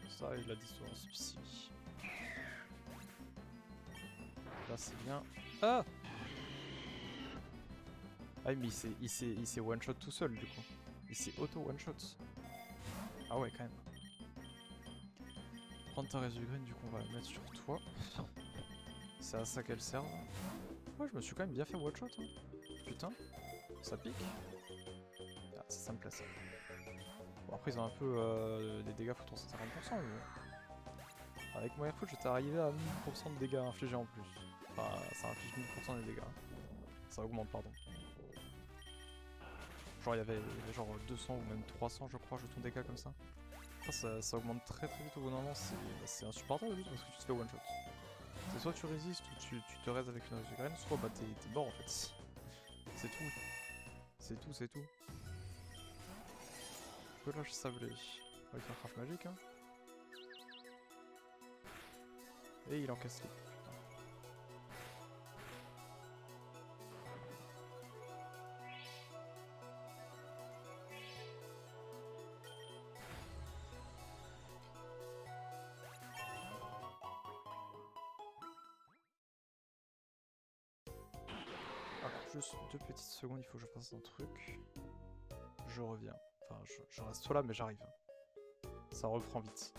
Ça et la dissonance psy. Là c'est bien. Ah! Ah mais il s'est one shot tout seul du coup. Il s'est auto one shot. Ah ouais quand même. Prendre ta Resugreen du coup on va la mettre sur toi. C'est à ça qu'elle sert. Ouais je me suis quand même bien fait one shot hein. Putain. Ça pique. Ah ça me plaît ça. Bon après ils ont un peu des dégâts pour 150%, mais bon. Avec mon airfoot j'étais arrivé à 1000% de dégâts infligés en plus. Enfin ça inflige 1000% des dégâts. Ça augmente pardon. Genre il y avait genre 200 ou même 300 je crois jetons dégâts comme ça. Ça augmente très vite au bout d'un moment, c'est insupportable juste parce que tu te fais one shot. C'est soit tu résistes ou tu te raises avec une Resugreen, soit bah t'es mort en fait. C'est tout. C'est tout, c'est tout. Pelage sablé. Avec un craft magique hein. Et il encaisse les. Alors juste 2 petites secondes, il faut que je fasse un truc. Je reviens. Enfin je reste là mais j'arrive. Ça reprend vite.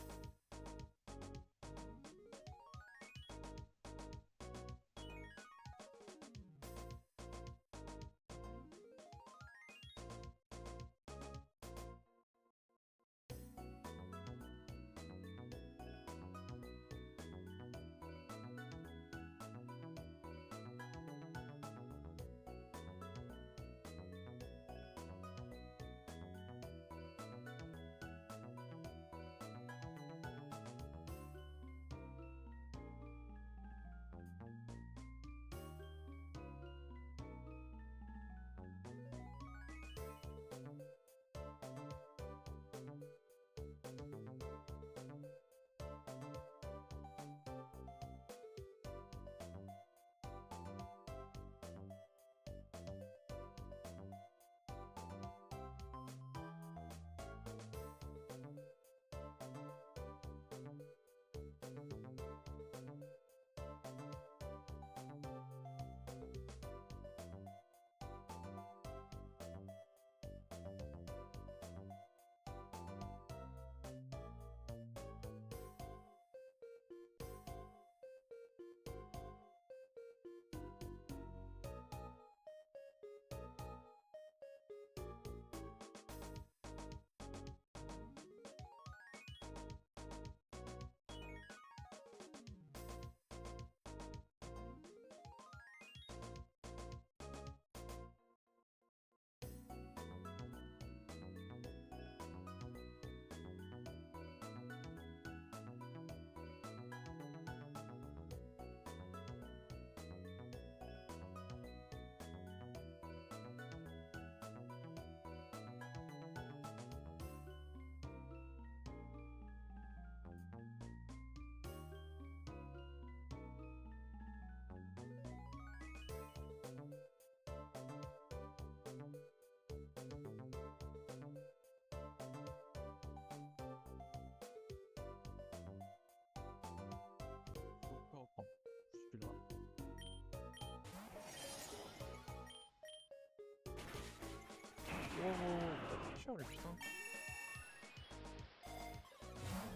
Wow, il a pris cher lui, putain.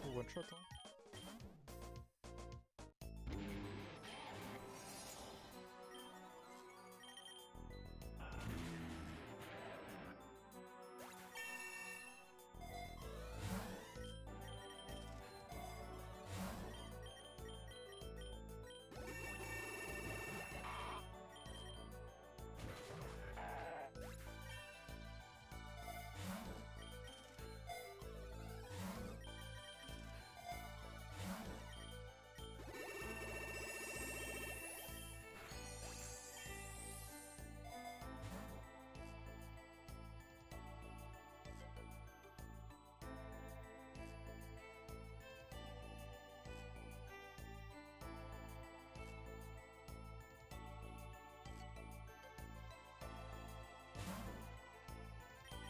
Oh, one shot, hein.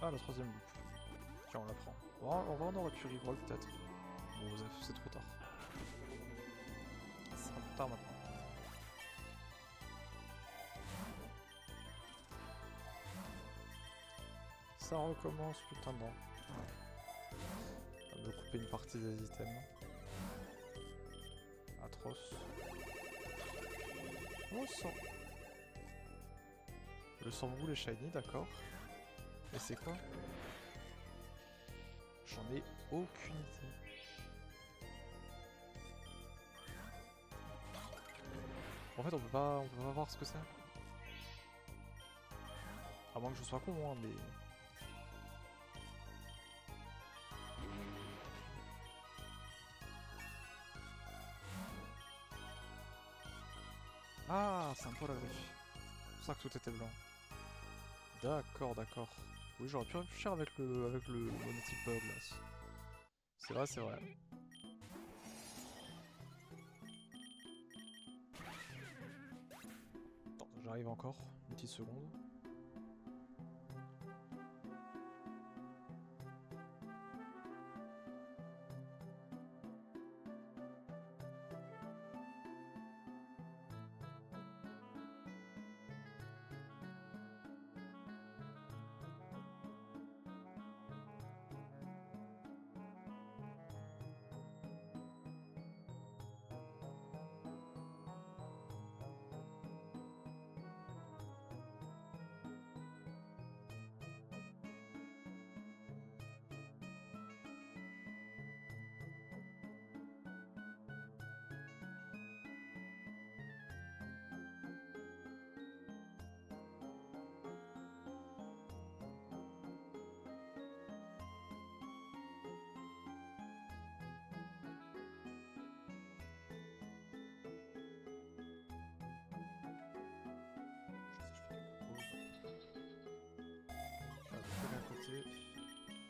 Ah, la troisième loupe. Tiens, on la prend. En vrai, on aurait pu reroll peut-être. Bon, c'est trop tard. C'est un peu tard maintenant. Ça recommence, putain, non. On va me couper une partie des items. Atroce. Oh, sang. Le sang boule est shiny, d'accord. Et c'est quoi? J'en ai aucune idée. En fait, on peut pas voir ce que c'est. À moins que je sois con, hein, mais... Ah, c'est un peu la griffe. C'est pour ça que tout était blanc. D'accord, d'accord. Oui, j'aurais pu réfléchir avec le monotype bug là. C'est vrai, c'est vrai. Attends, j'arrive encore. Une petite seconde.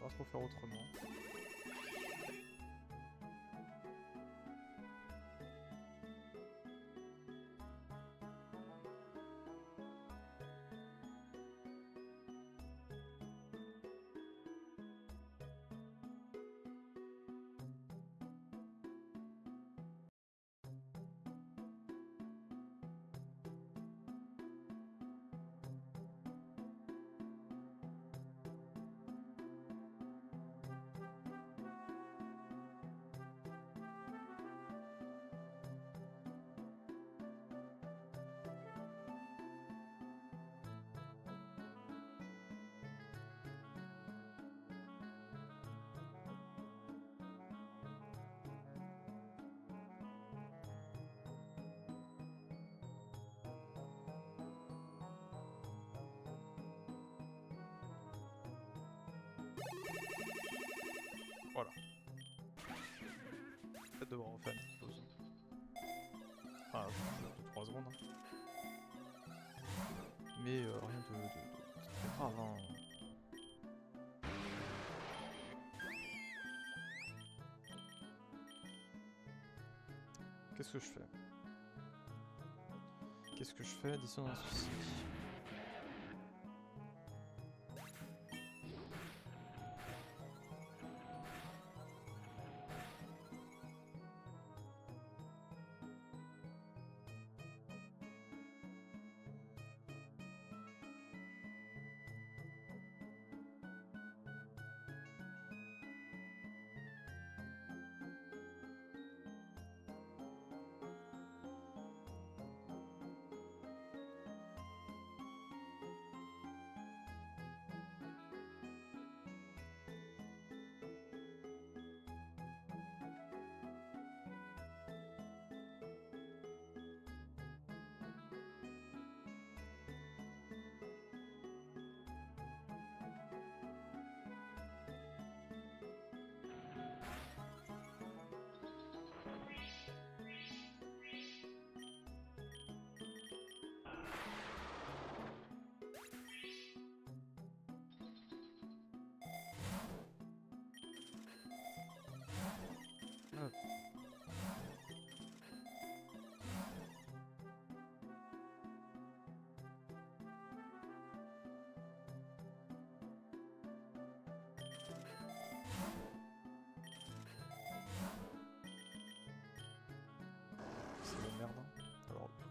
Pas trop faire autrement. Voilà. Peut-être devoir refaire une petite pause. Enfin, 3 secondes. Hein. Mais rien de très grave. Hein. Qu'est-ce que je fais? Qu'est-ce que je fais? Dissonance physique.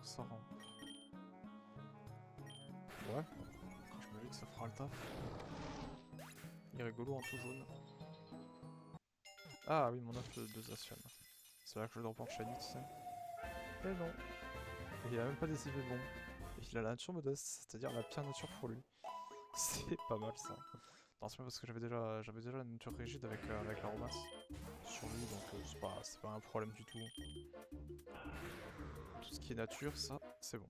Ça rend. Ouais, je me dis que ça fera le taf. Il est rigolo en tout jaune. Ah oui, mon œuf de Zacian. C'est là que je le drop en shiny, tu sais. Mais non. Et il a même pas des effets bons. Et il a la nature modeste, c'est-à-dire la pire nature pour lui. C'est pas mal ça. Non, c'est pas parce que j'avais déjà la nature rigide avec la romasse sur lui, donc c'est pas un problème du tout. Tout ce qui est nature, ça, c'est bon.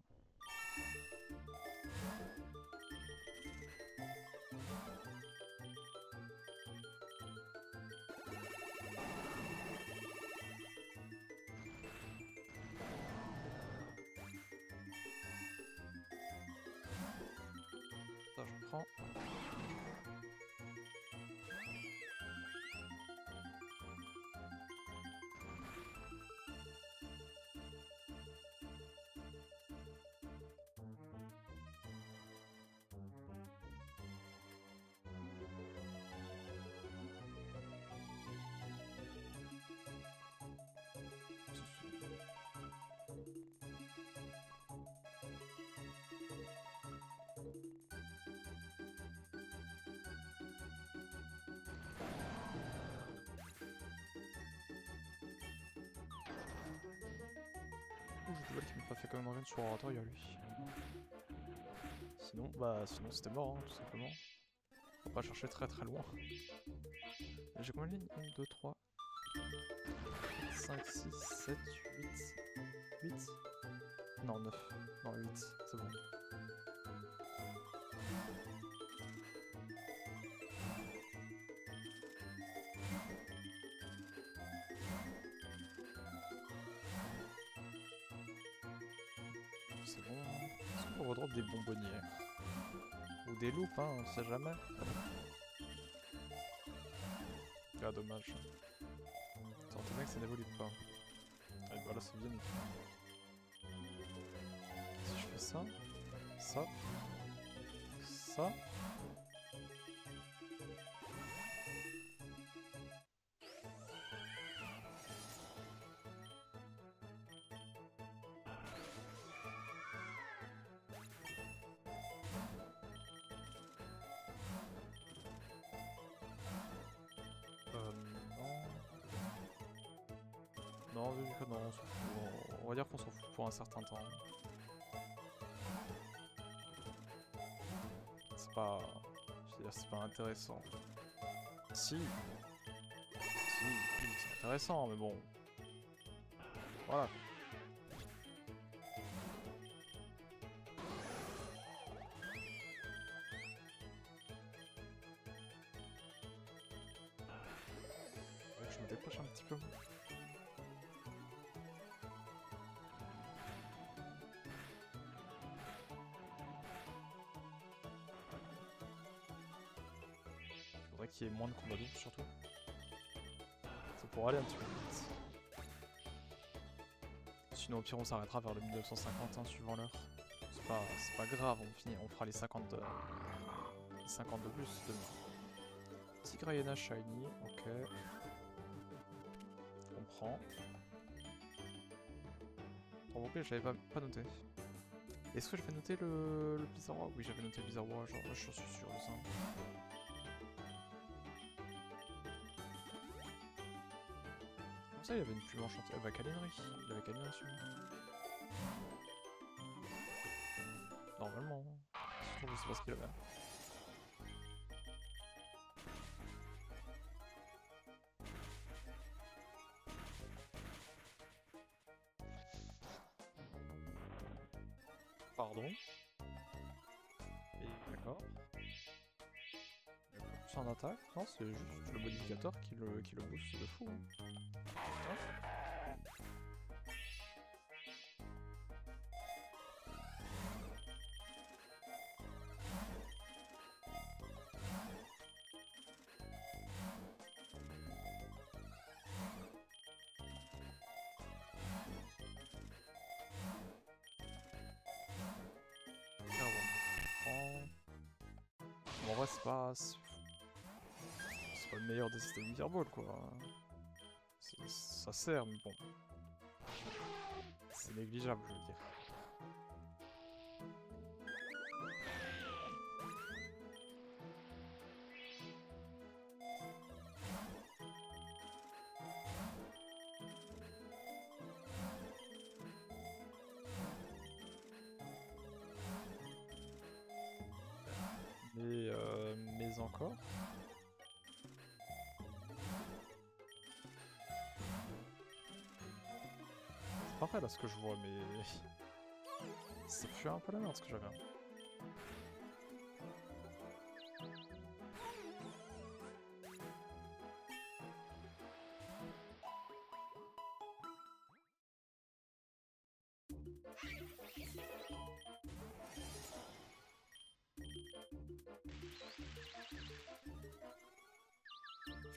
Ça, je prends. Ouh, j'ai du mal qu'il m'ait pas fait quand même un run sur oratoire, lui. Sinon c'était mort, hein, tout simplement. Faut pas chercher très très loin. J'ai combien de lignes 1, 2, 3, 5, 6, 7, 8. 8 Non, 9. Non, 8, c'est bon. C'est bon. Est-ce qu'on redrop des bonbonnières? Ou des loupes, hein, on sait jamais. Ah, dommage. Tant bien que ça n'évolue pas. Et bah là, c'est bien nickel. Si je fais ça, ça, ça. Non. Non, vu que non, on s'en fout. On va dire qu'on s'en fout pour un certain temps. C'est pas... Je veux dire, c'est pas intéressant. Si. Si, c'est intéressant, mais bon. Voilà. Faudrait que je me dépêche un petit peu. Faudrait qu'il y ait moins de combats doubles surtout. C'est pour aller un petit peu vite. Sinon au pire on s'arrêtera vers le 1950 hein, suivant l'heure. C'est pas grave, on fera les 50 de plus demain. Tigrayena Shiny, ok. On prend. Oh, ok, j'avais pas noté. Est-ce que j'avais noté le Blizzard War? Oui, j'avais noté le Blizzard War, genre, je suis sûr de ça. Comme ça, il avait une plume enchantée. Ah bah, Kalinri. Il avait Kalinri sur moi. Normalement. Sinon, je sais pas ce qu'il avait. Pardon. Et d'accord. C'est en attaque? Non, c'est juste le modificateur qui le booste de fou. Hein. Bon, en vrai, c'est pas le meilleur des systèmes Fireball, quoi. Ça sert, mais bon. C'est négligeable, je veux dire. Mais encore. C'est pas vrai là ce que je vois, mais ça pue un peu la merde ce que j'avais.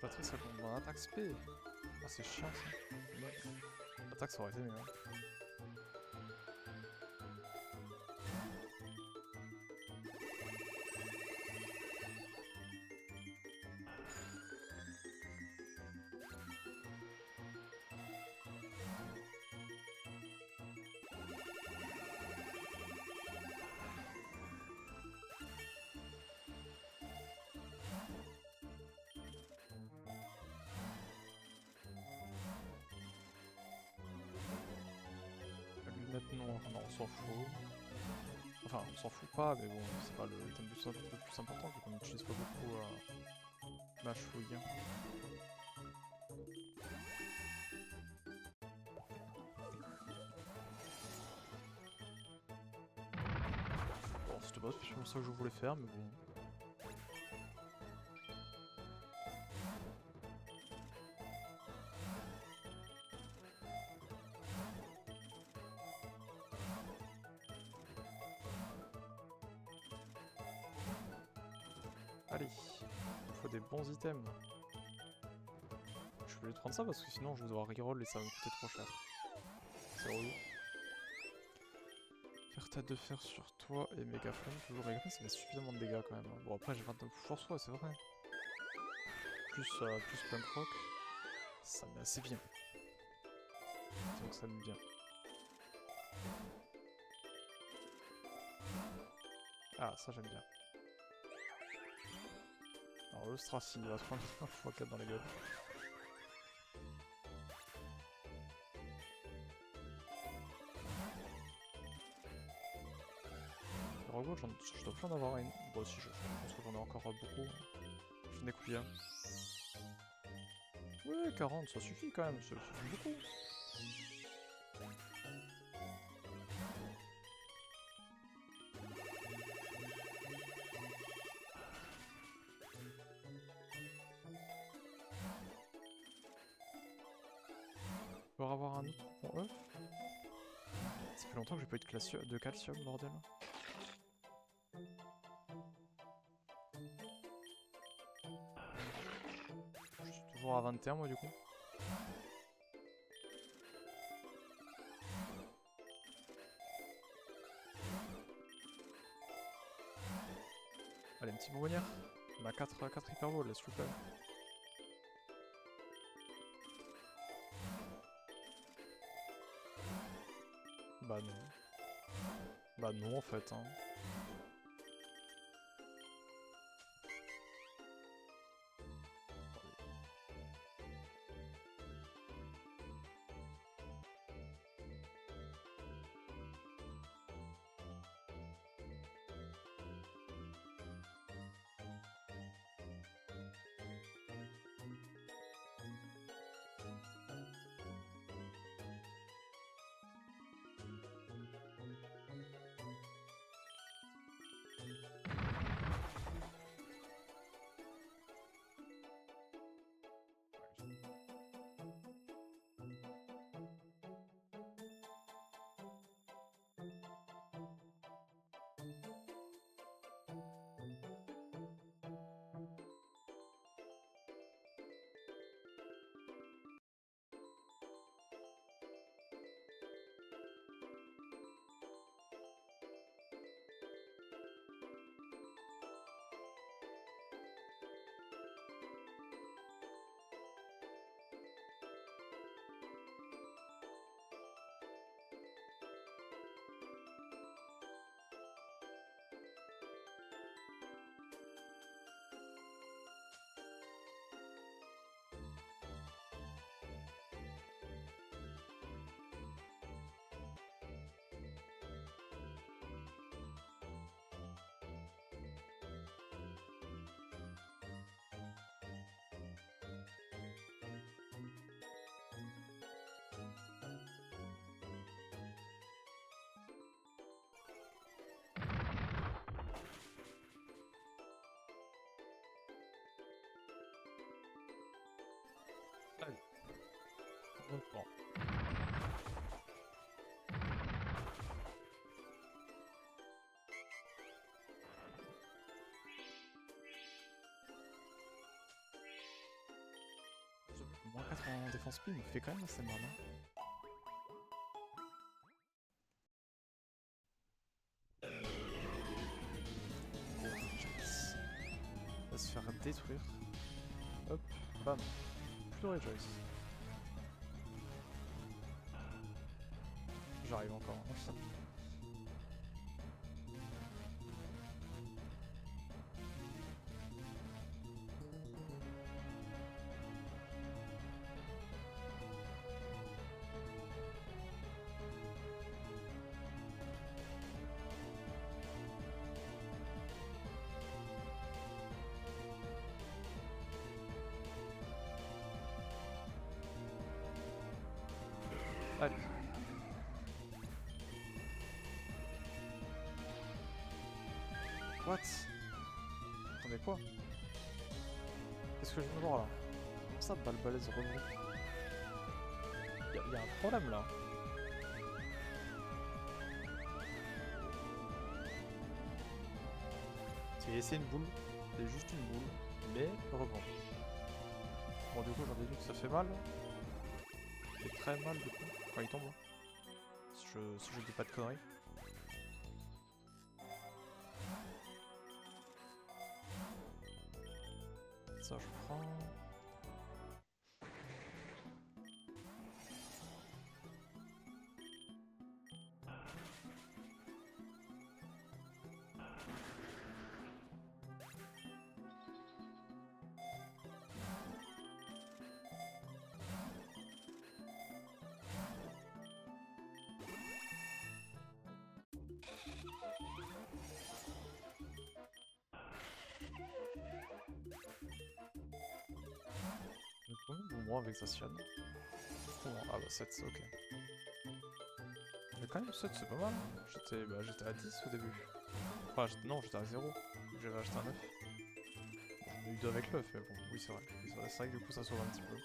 Patrick, ça compte mon attaque spé. Ah, c'est chiant ça. L'attaque ça aurait été mieux. Hein. Lunette noire, non, on s'en fout. Enfin, on s'en fout pas, mais bon, c'est pas le item le plus important, vu qu'on n'utilise pas beaucoup ma chouille. Bon, c'était pas spécialement ça que je voulais faire, mais bon. Allez, il faut des bons items. Je voulais prendre ça parce que sinon je vais devoir reroll et ça va me coûter trop cher. C'est relou. Faire tête de fer sur toi et méga flame, toujours méga flame, ça met suffisamment de dégâts quand même. Hein. Bon après j'ai 29 force soi, c'est vrai. Plus punk rock, ça met assez bien. Donc ça me bien. Ah ça j'aime bien. Alors le Stracy, il va se prendre un x4 dans la gueule. Rogo, je dois plus en avoir une. Bon si, je pense que j'en ai encore beaucoup. J'en ai combien? Ouais, 40, ça suffit quand même, ça suffit beaucoup. Pour avoir un autre pont œuf. Ça fait longtemps que j'ai pas eu de calcium, bordel. Je suis toujours à 21 moi du coup. Allez, une petite bonbonnière. On a 4 hyperballs là, s'il vous plaît. Bah non. Bah non en fait. Hein. en défense speed me fait quand même assez mal. Hein. Rejoice. Il va se faire détruire. Hop, bam. Plus de Rejoice. J'arrive encore. Hein. Allez. What? Attendez quoi? Qu'est-ce que je viens de voir là? Comment ça, balle balèze revenu? Y'a un problème là. C'est une boule, c'est juste une boule, mais rebond. Bon du coup j'en déduis que ça fait mal. Ça fait très mal du coup, quand il tombe. Si je dis pas de conneries. Ça je prends. Ou moins avec Zacian. Ah bah 7, ok. Mais quand même 7 c'est pas mal. J'étais à 10 au début. Enfin non, j'étais à 0. J'avais acheté un œuf. Bon, j'en ai eu 2 avec l'œuf, mais bon, oui c'est vrai. C'est vrai que du coup ça sauve un petit peu.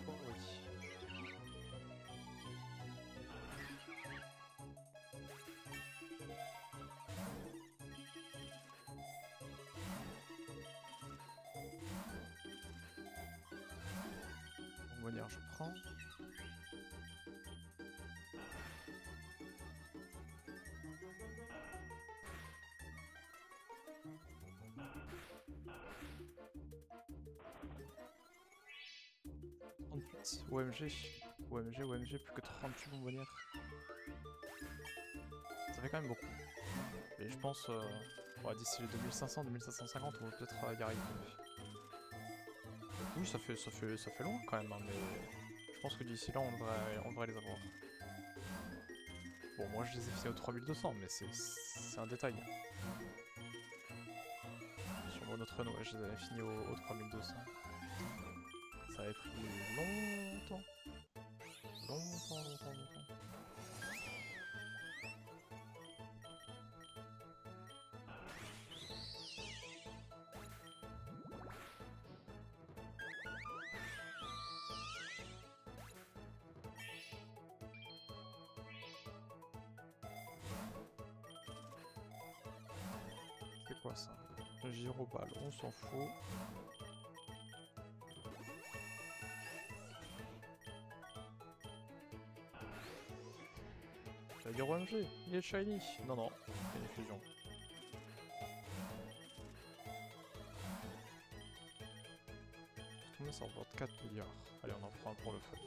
Oh oui. On va dire je prends. OMG, OMG, plus que 38 bonbonnières. Ça fait quand même beaucoup. Mais je pense, ouais, d'ici les 2500-2550, on va peut-être y arriver. Oui, ça fait loin quand même, hein, mais je pense que d'ici là, on devrait les avoir. Bon, moi je les ai finis au 3200, mais c'est un détail. Sur notre run, ouais, je les avais finis au 3200. Ça avait pris longtemps. Longtemps. C'est quoi ça? Gyroballe, on s'en fout. J'allais dire OMG, il est shiny. Non, il y a une fusion. Tout le monde ça rapporte 4 milliards. Allez, on en prend un pour le fun.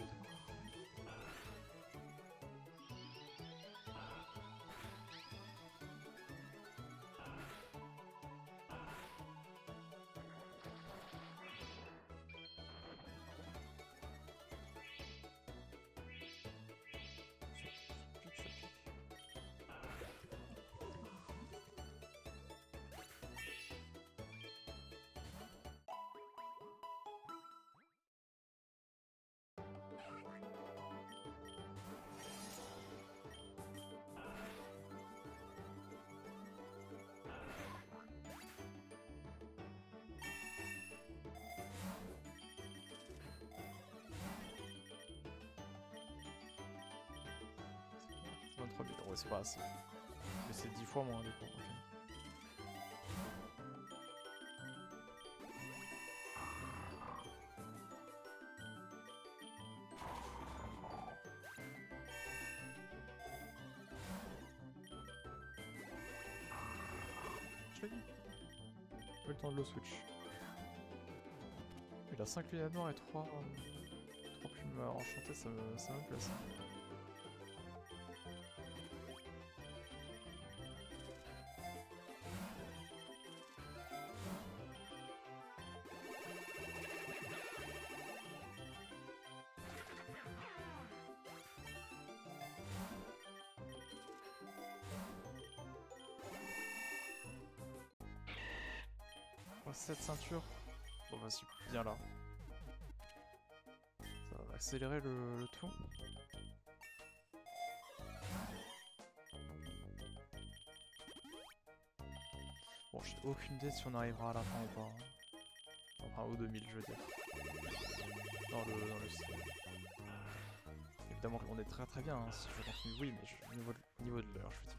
Ouais, c'est pas assez. Mais c'est 10 fois moins du coup. Ok. Je l'ai dit. Pas le temps de le switch. Il a 5 lunettes noires et 3 plumes enchantées, ça me plaît ça. Oh, cette ceinture. Bon vas-y, viens là. Ça va accélérer le tout. Bon, j'ai aucune idée si on arrivera à la fin ou pas. Enfin, au 2000, je veux dire. Dans le style. Évidemment qu'on est très très bien, hein, si je continue, oui, mais au niveau de l'heure, je veux dire.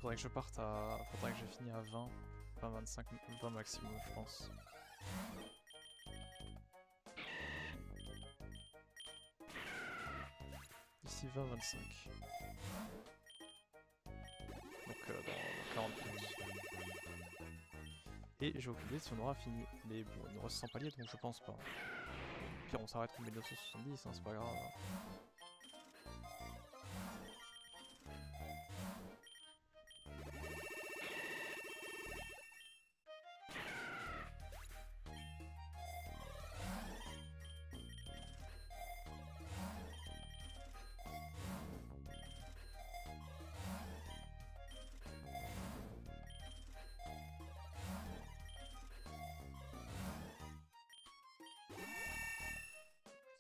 Faudrait que je parte à... Faudrait que j'ai fini à 20, 25, 20 maximum, je pense. Ici, 20, 25. Donc, dans 40 minutes. Et j'ai aucune idée si on aura fini. Mais bon, il nous reste 100 paliers, donc je pense pas. Pire, on s'arrête en 1970, hein, c'est pas grave.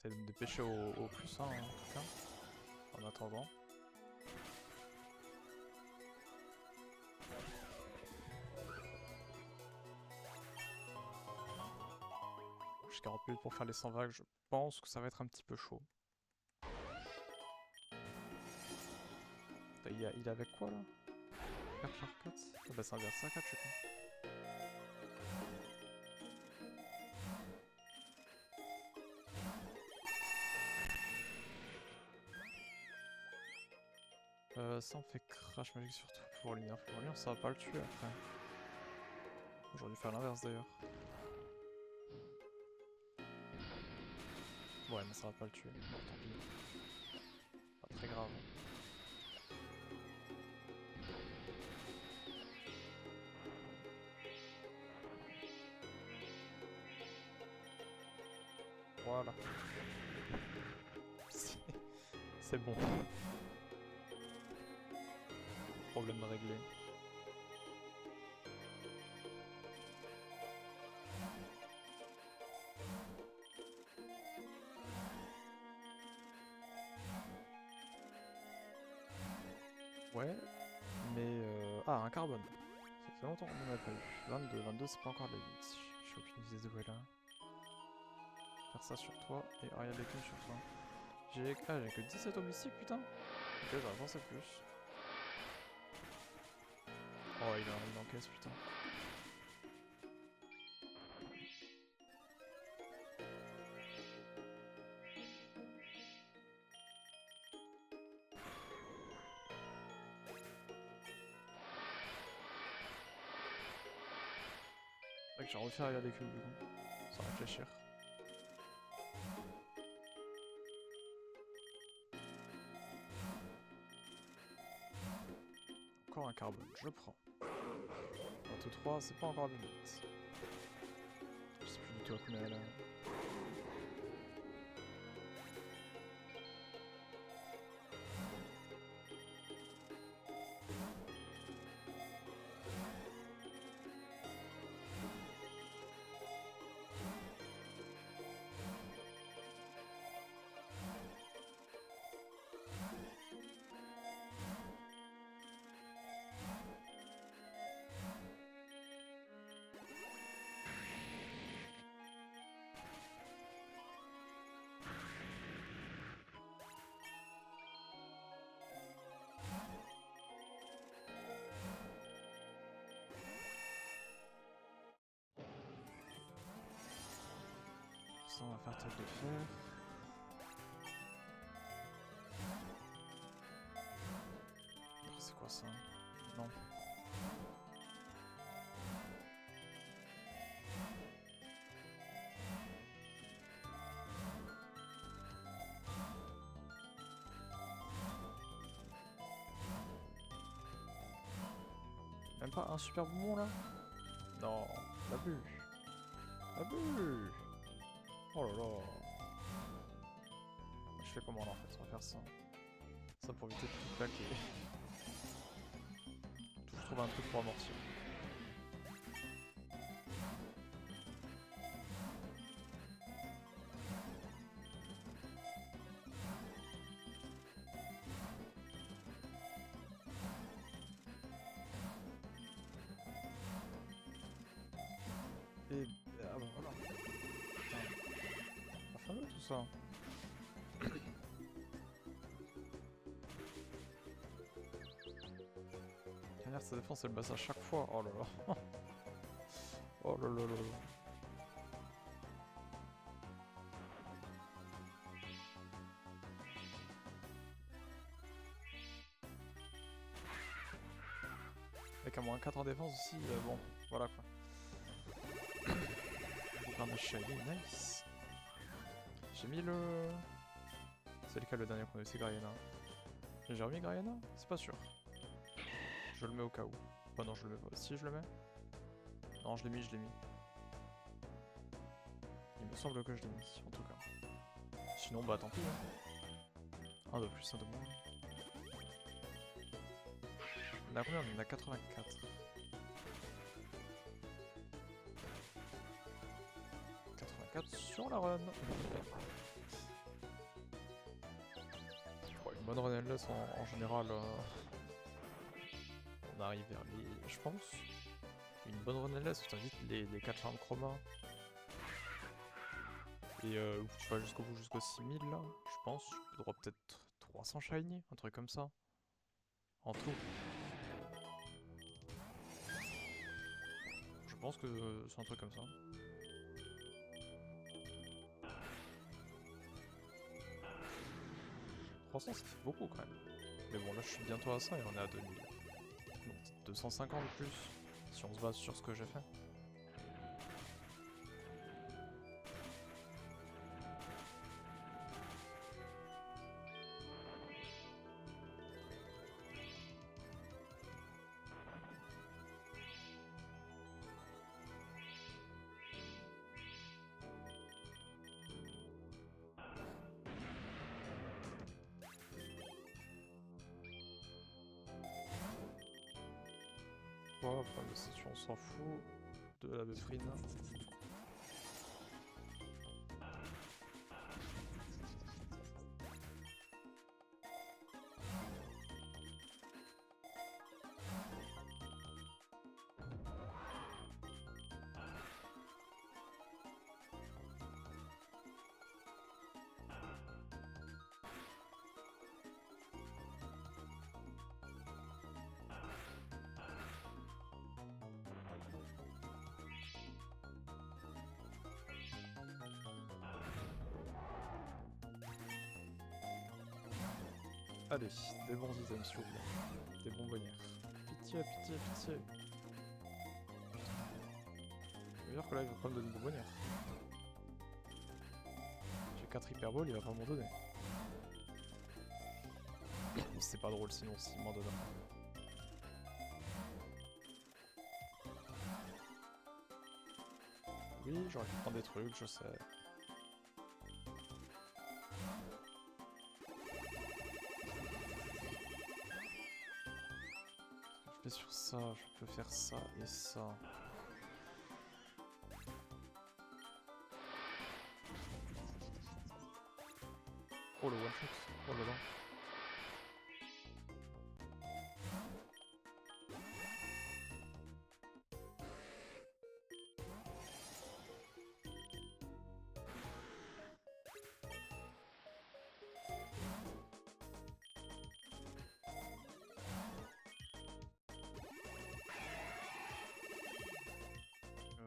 J'essaie de me dépêcher au plus 1 en tout cas. En attendant. J'ai 40 minutes pour faire les 100 vagues, je pense que ça va être un petit peu chaud. Il est avec quoi là? Perche Arcade? Ah bah c'est un vers 4 je sais pas. Ça on fait crash magique surtout pour l'unir. Pour l'unir ça va pas le tuer après. J'aurais dû faire l'inverse d'ailleurs. Ouais mais ça va pas le tuer, bon tant pis. Pas très grave. Voilà. C'est bon. Problème réglé. Ouais, mais ah, un carbone. Ça fait longtemps qu'on en a pas eu. 22 c'est pas encore la limite. J'ai aucune idée de où elle est. Faire ça sur toi et Ariel Beckham sur toi. J'ai que 17 au mystique, putain. Ok, j'aurais pensé plus. Oh, il encaisse, putain. C'est vrai que j'ai refait Ariel Beckham du coup. Sans réfléchir. Encore un carbone, je prends. 23, c'est pas encore la limite. Je sais plus du tout à combien elle est. ça, on va faire tête de fer. C'est quoi ça? Non. Même pas un super bonbon là? Non, l'abus. L'abus. Oh là là. Je fais comment là en fait? On va faire ça. Ça pour éviter de tout claquer. Toujours trouver un truc pour amortir. Et ah bah voilà. Putain. Pas fameux tout ça. Derrière sa défense elle baisse à chaque fois. Oh là là. Oh là là là là. Avec un moins 4 en défense aussi, bon, voilà quoi. Carnage shiny, nice. J'ai mis le... C'est lequel le dernier qu'on a eu? C'est Grayena. J'ai remis Grayena? C'est pas sûr. Je le mets au cas où. Bah non, je le mets pas. Si, je le mets. Non, je l'ai mis, je l'ai mis. Il me semble que je l'ai mis, en tout cas. Sinon, bah tant pis. Hein. Un de plus, un de moins. On a combien? On a 84. Sur la run. Bon, une bonne run endless en général, on arrive vers les... Je pense. Une bonne run endless, tu invites les 4 charmes chroma. Et tu vas jusqu'au bout, jusqu'au 6000 là, je pense. Tu peux drop peut-être 300 shiny, un truc comme ça. En tout. Je pense que c'est un truc comme ça. 300 ça fait beaucoup quand même. Mais bon là je suis bientôt à ça et on est à 2000. Donc 250 plus si on se base sur ce que j'ai fait. Oh, enfin, de situation, on s'en fout de la Befrine. Allez, des bons items s'il vous plaît. Des bonbonnières. Pitié, pitié, pitié. Ça veut dire que là il va pas me donner une bonbonnière. J'ai 4 hyperballs, il va pas m'en donner. C'est pas drôle sinon s'il m'en donne un. Oui, j'aurais pu prendre des trucs, je sais. Je fais sur ça, je peux faire ça et ça. Oh le one shot, oh là là.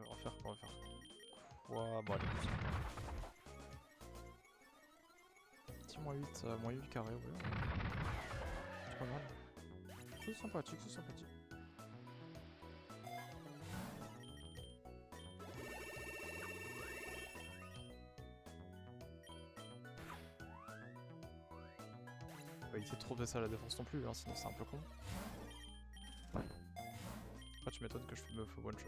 On va faire quoi? On va faire quoi? Bon allez, tout ça. petit moins 8 carré, ouais. C'est pas mal. C'est sympathique, c'est sympathique. Pas éviter de trop baisser à la défense non plus, hein, sinon c'est un peu con. Ah, tu m'étonnes que je me fais one shot.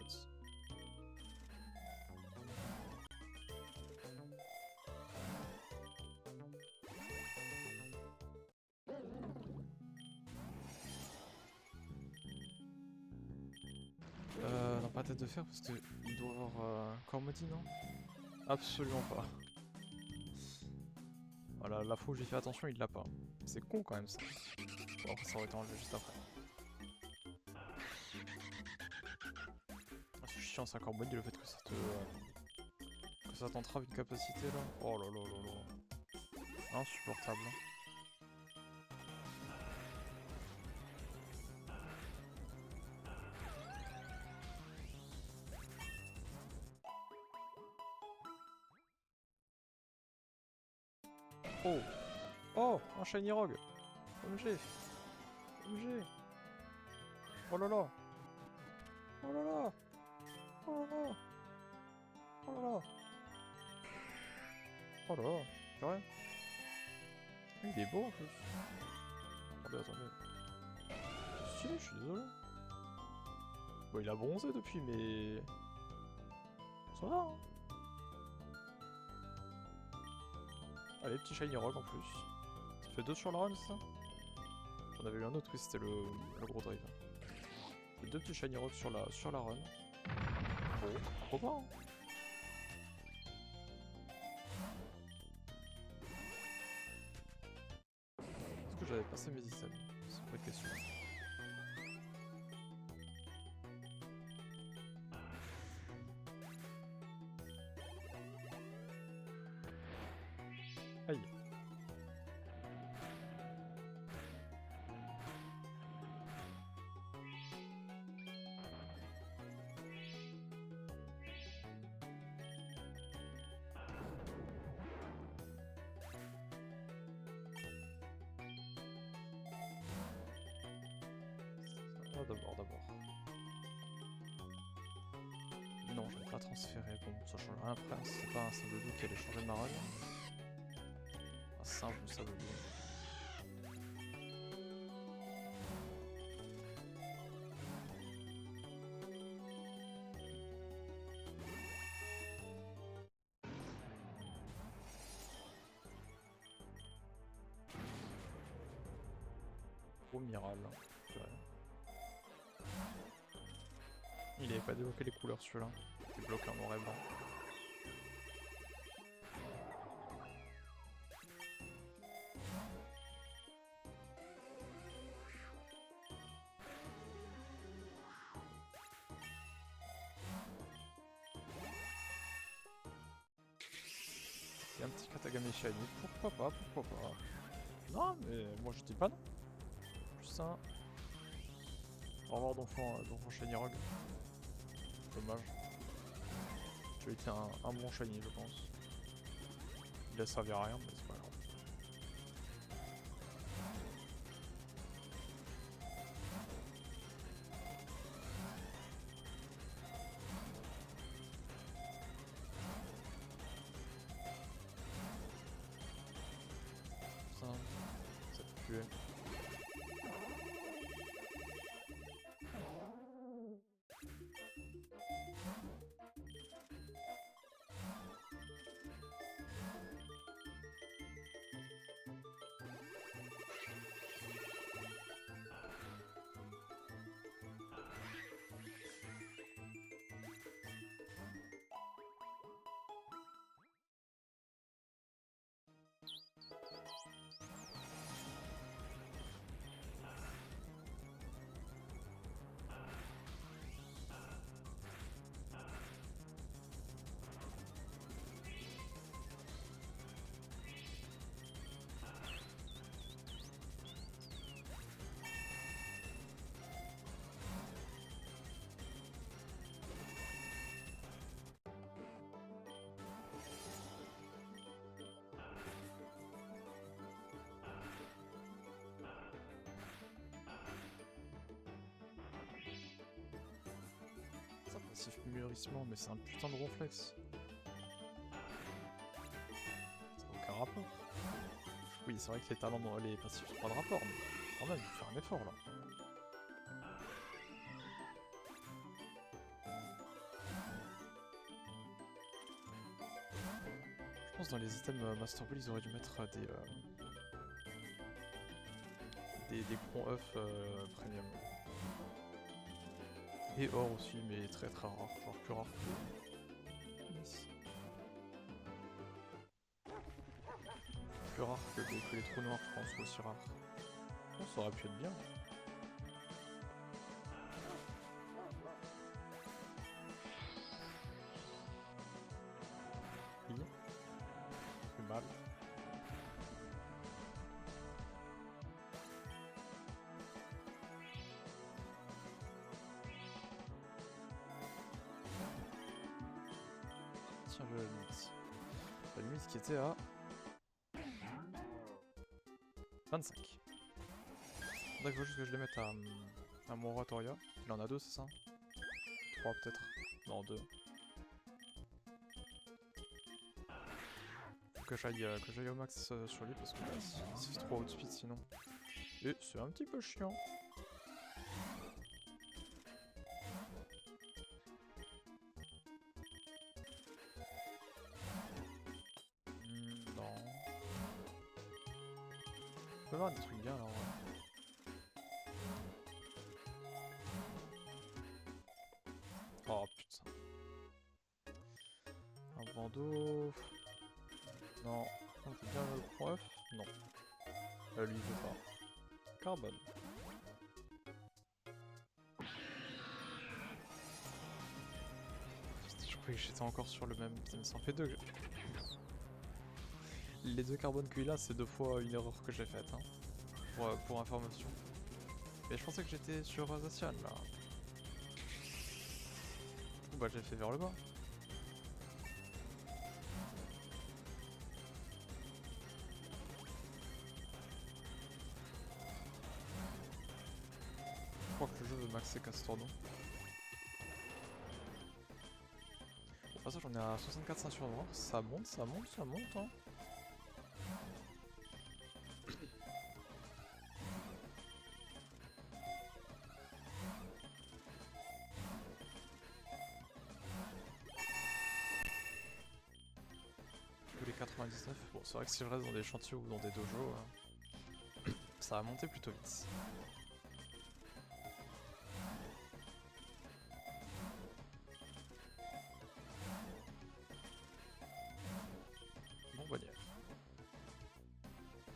Non, pas tête de fer parce qu'il doit avoir corps maudit, non? Absolument pas. Voilà, la fois où j'ai fait attention, il l'a pas. C'est con quand même ça. Bon, après, ça aurait été enlevé juste après. Ah, c'est chiant ça, corps maudit, le fait que ça t'entrave une capacité là. Oh là là là là. Insupportable. Oh! Oh! Un Shiny Rogue! OMG! OMG! Oh là là! Oh là là! Oh là là! Oh là là! Oh là là! C'est vrai? Il est beau en plus! Attendez, attendez. C'est stylé, je suis désolé. Bon, il a bronzé depuis, mais... Ça va, hein? Allez, petit Shiny Rogue en plus. Ça fait 2 sur la run, c'est ça? J'en avais eu un autre, oui, c'était le gros drive. Ça fait 2 petits Shiny Rogue sur la run. Bon, pourquoi pas, hein? Est-ce que j'avais passé mes items? C'est une vraie question. Aïe. Ah, d'abord. Non, j'avais pas transféré. Bon, ça change rien après. C'est pas un sable loup qui allait changer ma run. Un simple sable loup. Gros Miral. Il avait pas débloqué les couleurs celui-là. Il est bloqué en noir et blanc. Et un petit Katagami Shiny, pourquoi pas. Non, mais moi je dis pas non. Juste ça. Au revoir d'enfant Shiny Rogue. Dommage. Tu as été un bon Shiny, je pense. Il a servi à rien, mais c'est pas grave. Ça peut tuer. passif mûrissement, mais c'est un putain de ronflex. Ça n'a aucun rapport. Oui, c'est vrai que les talents, les passifs sont pas de rapport, mais quand même, il faut faire un effort là. Je pense dans les items Master Ball, ils auraient dû mettre des crons œufs premium. Et or aussi, mais très très rare, genre plus rare que Nice. Plus rare que les trous noirs, je pense, ou aussi rare. Bon, ça aurait pu être bien. Oui. C'est mal. Tiens, la limite. La limite qui était à 25. Faudrait qu'il faut juste que je les mette à mon oratoria. Il en a 2, c'est ça? 3 peut-être. Non, 2. Faut que j'aille au max sur lui parce que là, il fait trop outspeed sinon. Et c'est un petit peu chiant. Non. On peut avoir des trucs bien alors. Oh putain. Un bandeau. Non. On peut bien le prof. Non. Lui il veut pas. Carbone. Je croyais que j'étais encore sur le même. Ça en fait 2. Les 2 carbones qu'il a, c'est 2 fois une erreur que j'ai faite. Hein. Pour information. Mais je pensais que j'étais sur Zacian là. Du coup, bah j'ai fait vers le bas. Je crois que le jeu veut maxer Castorno. Bon, pour ça, j'en ai à 64 ceintures noires. Ça monte, ça monte, ça monte. Hein. Tous les 99. Bon, c'est vrai que si je reste dans des chantiers ou dans des dojos, ça va monter plutôt vite. Bon, bannière.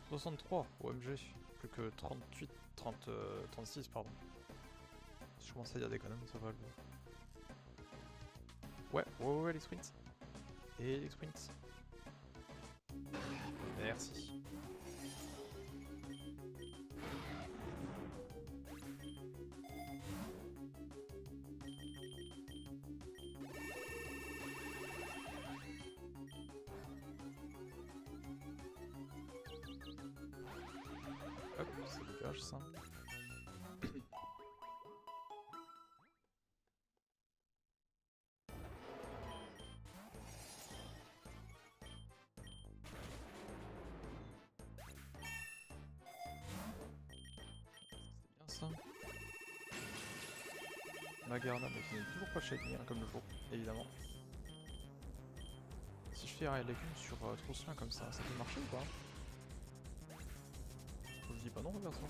63, OMG. Plus que 38, 36, pardon. Si je commence à dire des conneries, ça va le... Ouais, les sprints. Et les sprints. Merci. Hop, ça dégage ça. C'est bien ça. La Garna, mais qui n'est toujours pas shiny, hein, comme le jour, évidemment. Si je fais un légume sur Trousselin comme ça peut marcher ou pas? Je dis pas non, regarde ça.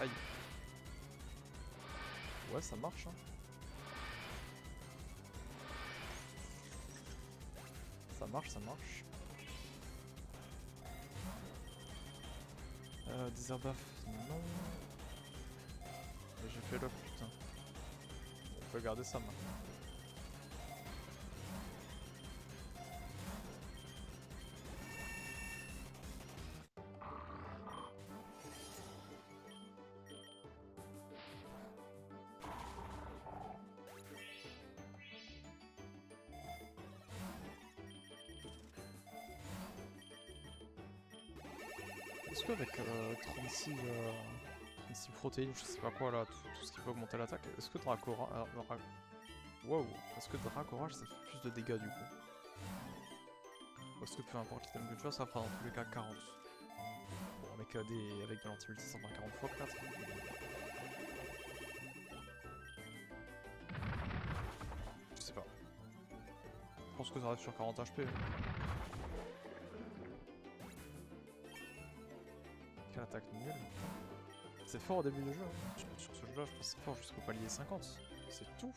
Aïe. Ouais, ça marche, hein. Ça marche, ça marche. Desert Bath, non. Mais j'ai fait l'op, putain. On peut garder ça maintenant. Est-ce qu'avec 36 Anti protéine ou je sais pas quoi là, tout ce qui peut augmenter l'attaque. Est-ce que Dracora... Wow. Est-ce que Dracorage ça fait plus de dégâts du coup? Ou est-ce que peu importe l'item que tu as, ça fera dans tous les cas 40? Bon, avec de l'anti-ulti ça fera 40 fois peut-être. Je sais pas. Je pense que ça reste sur 40 HP. Quelle attaque nulle. C'est fort au début du jeu. Hein. Sur ce jeu-là, je pense que c'est fort jusqu'au palier 50. C'est tout.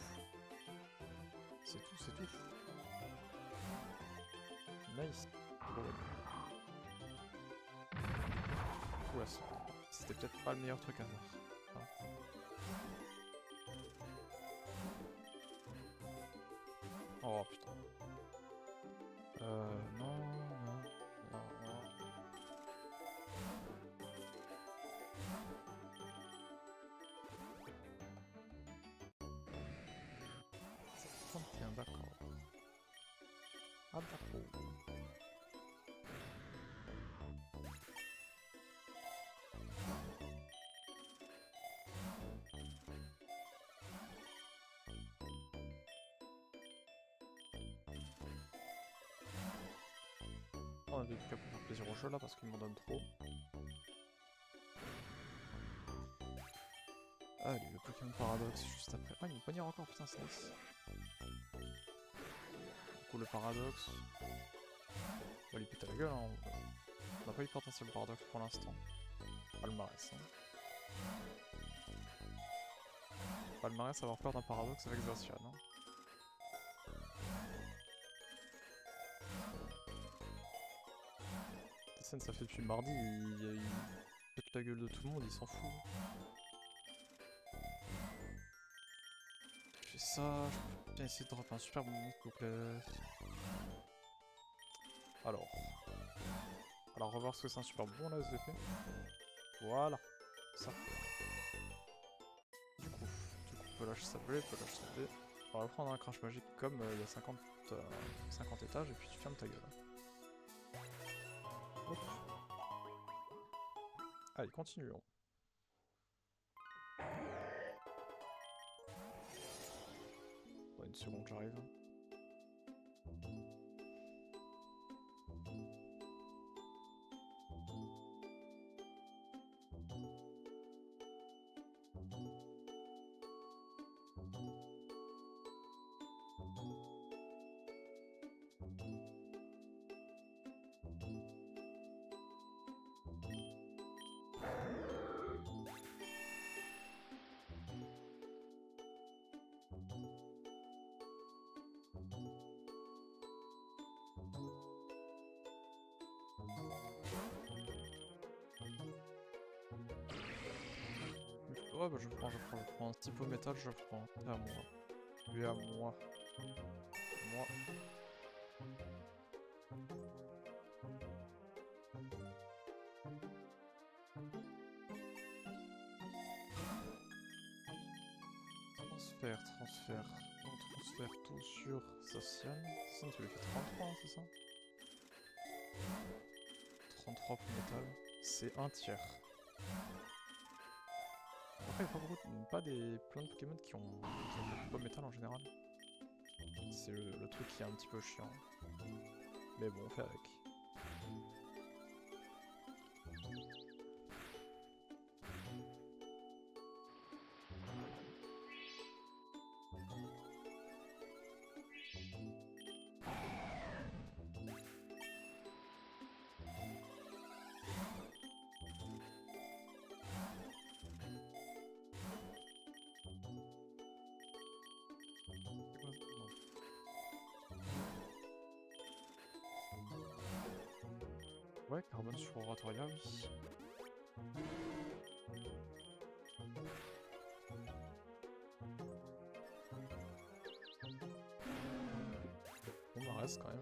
C'est tout, c'est tout. Nice. Ouais, c'était peut-être pas le meilleur truc à faire. Enfin. Oh putain. Non. Tiens, d'accord. Ah d'accord. On avait plus qu'à faire plaisir au jeu là parce qu'il m'en donne trop. Allez, le Pokémon Paradoxe juste après. Ah, il me poignard encore, putain, c'est nice. Du coup, le Paradoxe. On va lui péter la gueule, hein. On n'a pas eu de potentiel Paradoxe pour l'instant. Palmarès, hein. Palmarès, avoir peur d'un Paradoxe avec Zacian, hein. Tessen, ça fait depuis mardi, il pète la gueule de tout le monde, il s'en fout. Je fais ça, je peux bien essayer de drop un super bon move, s'il vous plaît. Alors, revoir ce que c'est un super bon là, SVP. Voilà, ça. Du coup, on peut lâcher sa blé, on peut lâcher sa blé. On va prendre un crash magique comme il y a 50 étages et puis tu fermes ta gueule. Hop. Allez, continuons. Dans une seconde, j'arrive. Ouais, bah je prends un type au métal, je prends. À moi. Lui à moi. Moi. Transfert. On transfère tout sur Zacian. Zacian, tu lui fais 33, hein, c'est ça? 33 pour métal. C'est un tiers. Après, il n'y a pas plein de Pokémon qui ont beaucoup de métal en général. C'est le truc qui est un petit peu chiant. Mais bon, on fait avec. Ouais, carbone sur Oratoria, oui. On me reste quand même.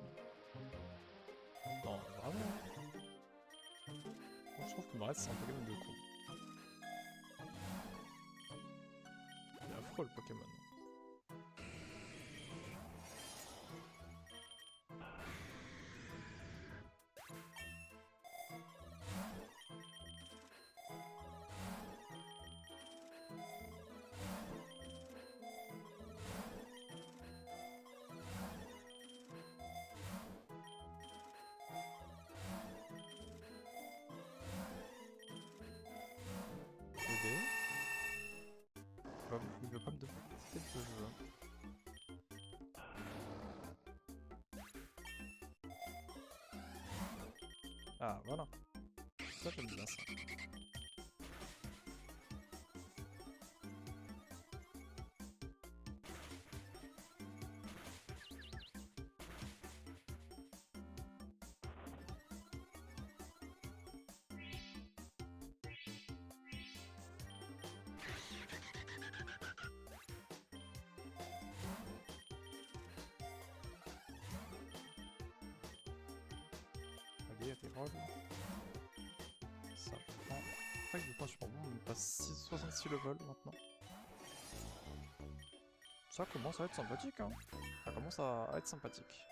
Non, vraiment. Moi, je trouve que Marès c'est un Pokémon de con. Il est affreux le Pokémon. Ah, voilà. Ça, j'aime bien ça. Allez, reroll. Ça prend. Tac, du point super bon, on passe 66 level maintenant. Ça commence à être sympathique, hein. Ça commence à être sympathique.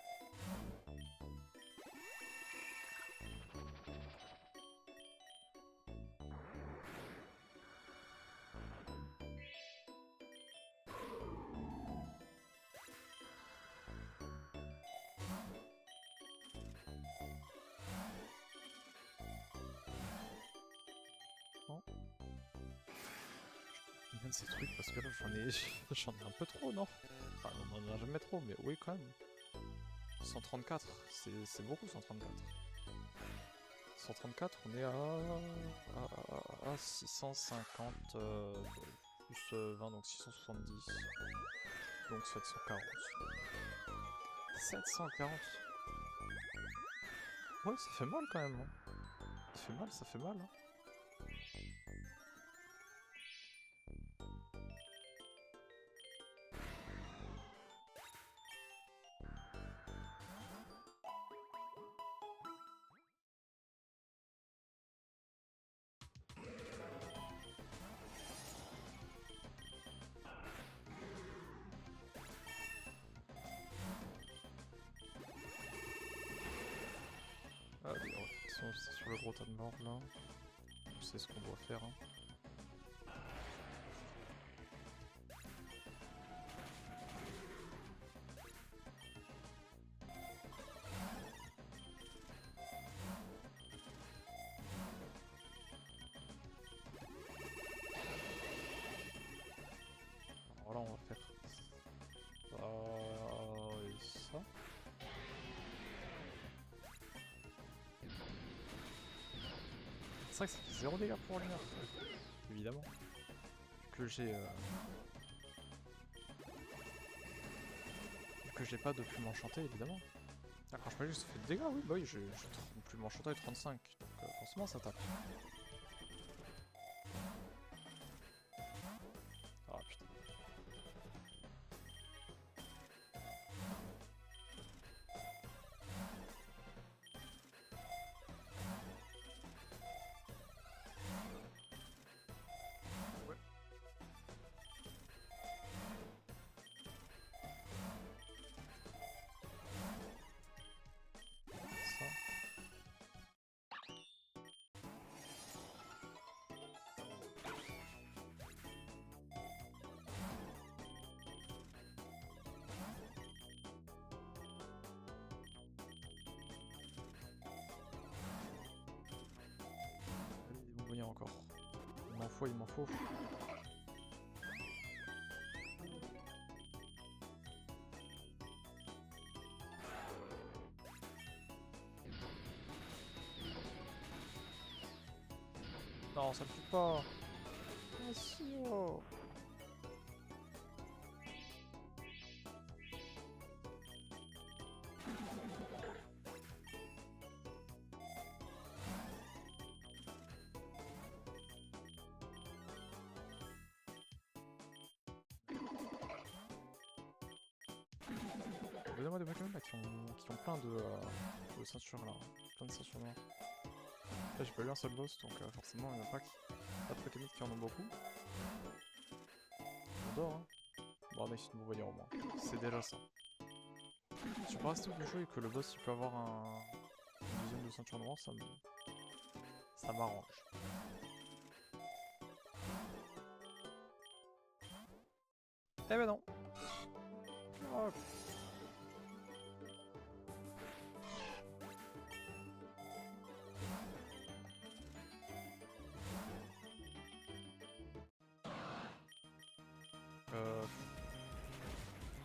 Bon. J'aime bien ces trucs parce que là j'en ai un peu trop, non? Enfin, on en a jamais trop, mais oui quand même. 134, c'est beaucoup 134. 134, on est à 650 plus 20, donc 670. Donc 740. 740. Ouais, ça fait mal quand même. Hein. Ça fait mal, ça fait mal. Hein. Allez, on c'est sur le gros tas de mort là. On sait ce qu'on doit faire. Hein. Alors là, on va faire ça et ça. C'est vrai que ça fait 0 dégâts pour l'unir, évidemment. Que j'ai que j'ai pas de plume enchantée, évidemment. Ah, quand je m'imagine que ça fait des dégâts, oui, bah oui, j'ai une plume enchantée à 35, donc forcément ça tape. Ah putain. Ouais. Ça. Allez, ils vont venir encore. Il m'en faut, il m'en faut. Non, ça me tue pas. Ah si, oh. Donnez-moi des Pokémon là, qui ont plein de ceintures là. Plein de ceintures noires. Là j'ai pas eu un seul boss donc forcément il n'y en a pas, pas de Pokémon qui en ont beaucoup. On dort hein. Bon on a essayé de m'envoyer au moins. C'est déjà ça. Si je peux rester au plus chaud et que le boss il peut avoir une deuxième de ceinture noire, ça m'arrange. Eh ben non. Oh.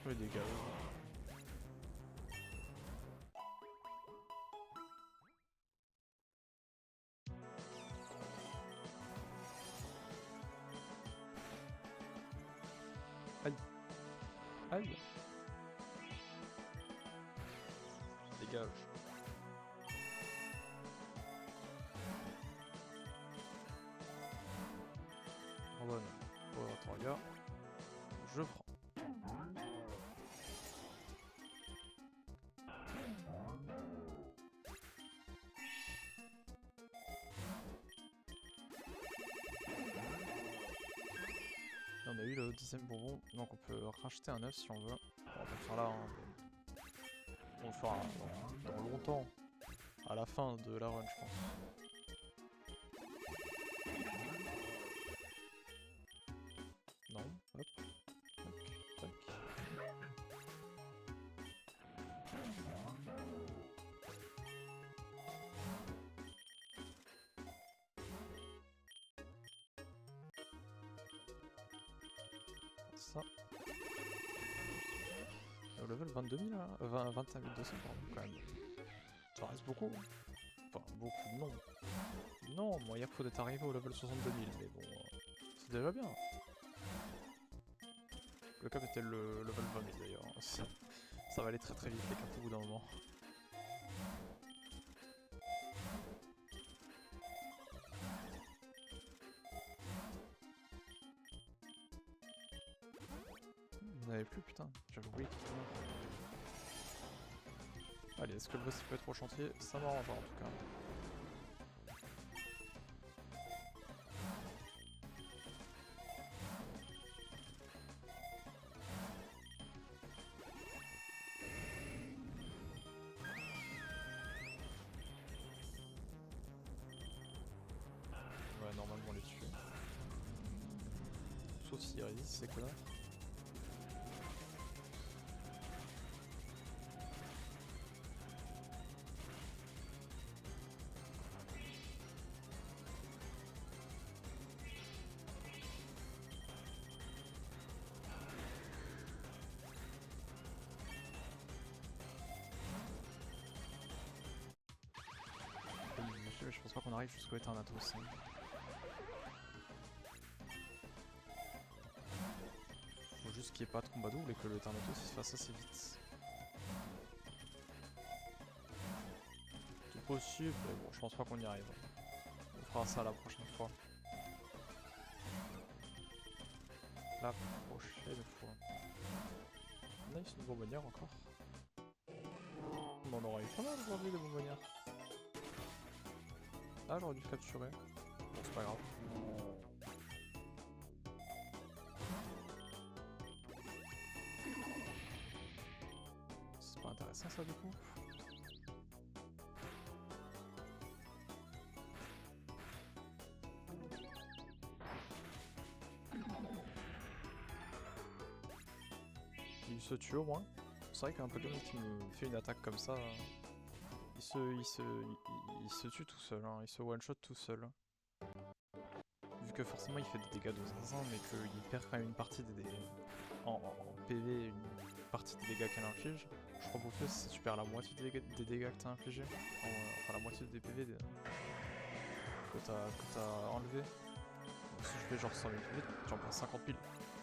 Les dégâts. Aïe. Dégage. Bonne. Pour Torga. Je prends. Et on a eu le 10ème bonbon, donc on peut racheter un œuf si on veut. Bon, on va le faire là, hein. On le fera dans longtemps, à la fin de la run je pense. Non, hop, tac, tac. Ça. Au level 22 000 là, 25 200 pardon, quand même. Ça reste beaucoup. Enfin, beaucoup, non. Non, moi hier faut d'être arrivé au level 62 000, mais bon, c'est déjà bien. Le cap était le level 20 000 d'ailleurs. Ça va aller très très vite les caps au bout d'un moment. Vous n'avez plus, putain, j'avais oublié qu'il était mort. Allez, est-ce que le boss peut être au chantier? Ça m'arrange en tout cas. Ouais, normalement on les tue. Sauf s'ils résistent, ces connards. Je pense pas qu'on arrive jusqu'au Eternatus. Hein. Faut juste qu'il n'y ait pas de combat double et que le Eternatus se fasse assez vite. C'est possible, mais bon, je pense pas qu'on y arrive. On fera ça la prochaine fois. La prochaine fois. Nice, une bonbonnière encore. On en aura eu pas mal aujourd'hui de bonbonnières. Ah, j'aurais dû le capturer. Bon, c'est pas grave. C'est pas intéressant ça du coup. Il se tue au moins. C'est vrai qu'un Pokémon qui me fait une attaque comme ça, il se tue tout seul, hein. Il se one-shot tout seul. Vu que forcément il fait des dégâts de zinzin, mais qu'il perd quand même une partie des dégâts. En PV, une partie des dégâts qu'elle inflige. Je crois que si tu perds la moitié des dégâts que t'as infligés, enfin la moitié des PV que t'as enlevé. Si je fais genre 100 000 PV, tu en perds 50 000.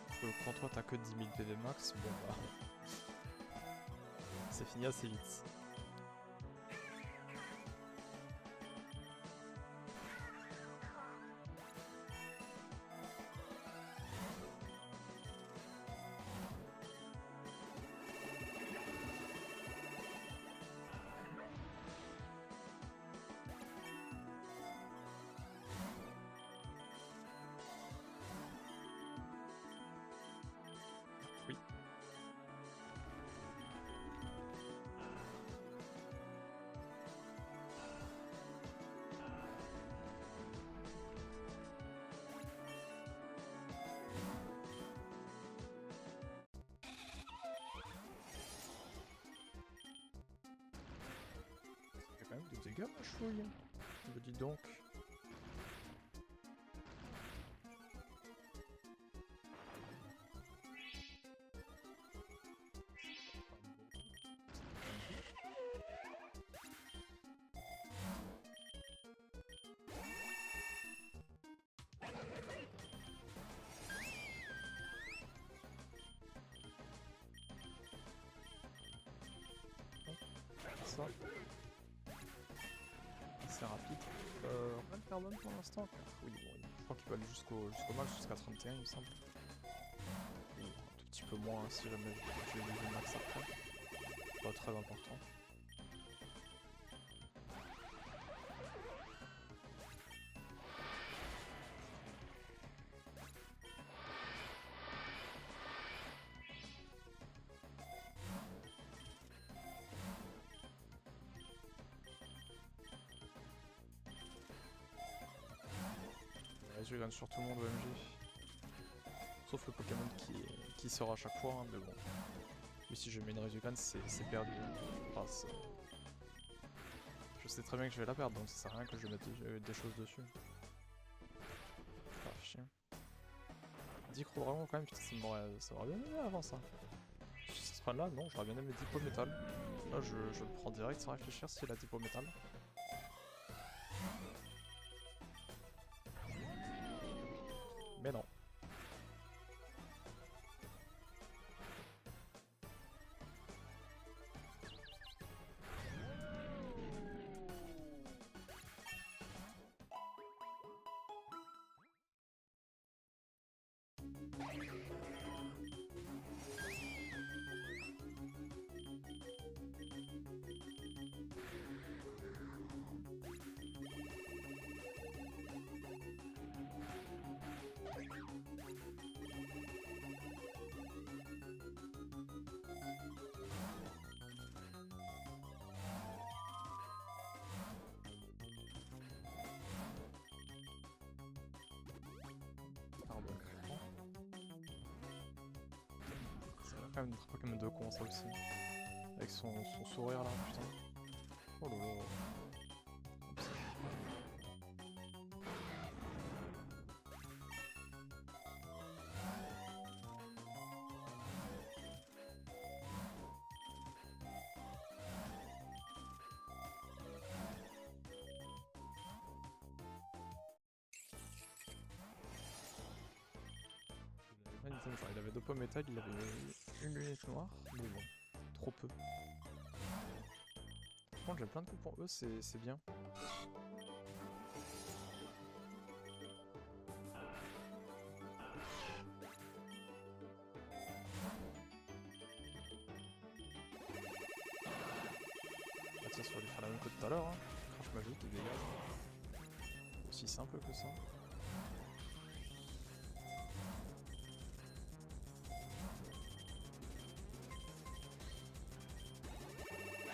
Parce que quand toi t'as que 10 000 PV max, bon bah... c'est fini assez vite. Oui. Il y a quand même des dégâts ma chouille. Me dis donc. ça. C'est rapide. Rien de carbone pour l'instant. Oui, bon, je crois qu'il peut aller jusqu'au max, jusqu'à 31 il me semble. Ou un tout petit peu moins hein, si jamais j'ai le max après. Pas très important. Je gagne sur tout le monde OMG. Sauf le Pokémon qui sort à chaque fois, hein, mais bon. Et si je mets une Resogun, c'est perdu. Enfin, je sais très bien que je vais la perdre, donc ça sert à rien que je mette des choses dessus. Ah, chier. 10 Dragon quand même, putain, ça m'aurait bien aimé avant ça. Sur ce sprint là, non, j'aurais bien aimé 10 pots métal. Là, je le prends direct sans réfléchir s'il a 10 pots métal. Mais non. Quand même un Pokémon de con ça aussi. Avec son sourire là, putain. Oh lolo. Il avait 2 pommes métal, il avait une lunette noire, mais bon, trop peu. Par contre j'ai plein de coups pour eux, c'est bien. Bah tiens, ça va lui faire la même que tout à l'heure, hein. Crash magique, il dégage. Aussi simple que ça.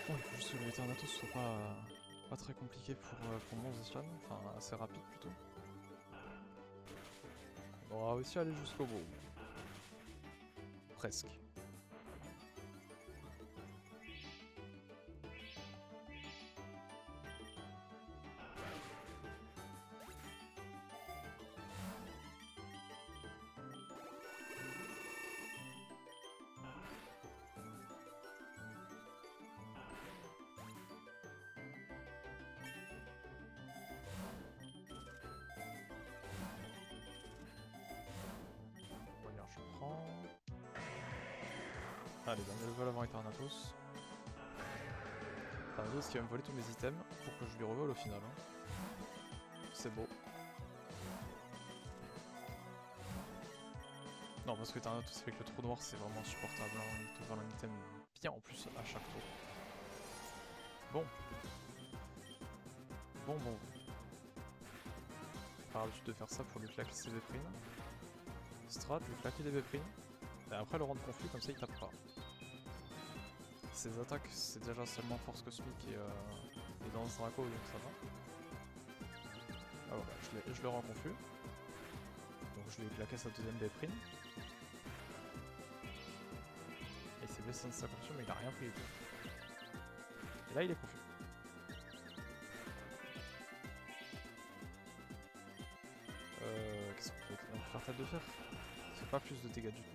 Bon, il faut juste que le Eternatus soit pas très compliqué pour mon Zeshan, enfin assez rapide plutôt. On aura réussi à aller jusqu'au bout. Presque. Allez, dernier level avant Eternatus. Eternatus qui va me voler tous mes items pour que je lui revole au final. Hein. C'est beau. Non, parce que Eternatus avec le trou noir c'est vraiment insupportable. Hein. Il te vole un item bien en plus à chaque tour. Bon. Bon. Par l'habitude de faire ça pour lui claquer ses véprines. Strat, lui claquer des véprines. Et après le rendre confus, comme ça il tape pas. Ses attaques, c'est déjà seulement force cosmique et danse Draco, donc ça va. Ah voilà, je le rends confus. Donc je lui ai claqué sa deuxième véprine. Et il s'est blessé dans sa conscience, mais il a rien pris. Et là il est confus. Qu'est-ce qu'on peut faire tête de fer? C'est pas plus de dégâts du tout.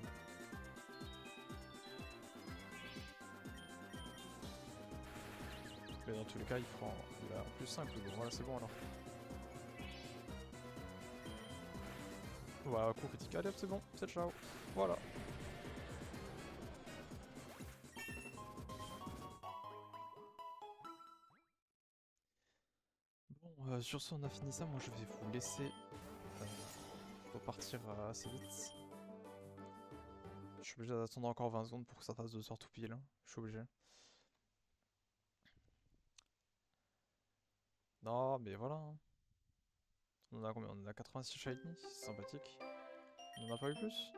Mais dans tous les cas, il a en plus 5, bon voilà, c'est bon alors. Voilà, coup critique, allez hop, c'est bon, c'est ciao. Voilà. sur ce, on a fini ça. Moi, je vais vous laisser. Faut partir assez vite. Je suis obligé d'attendre encore 20 secondes pour que ça fasse 2 heures tout pile. Hein. Je suis obligé. Non, mais voilà. Hein. On en a combien? On en a 86 shiny, c'est sympathique. On en a pas eu plus?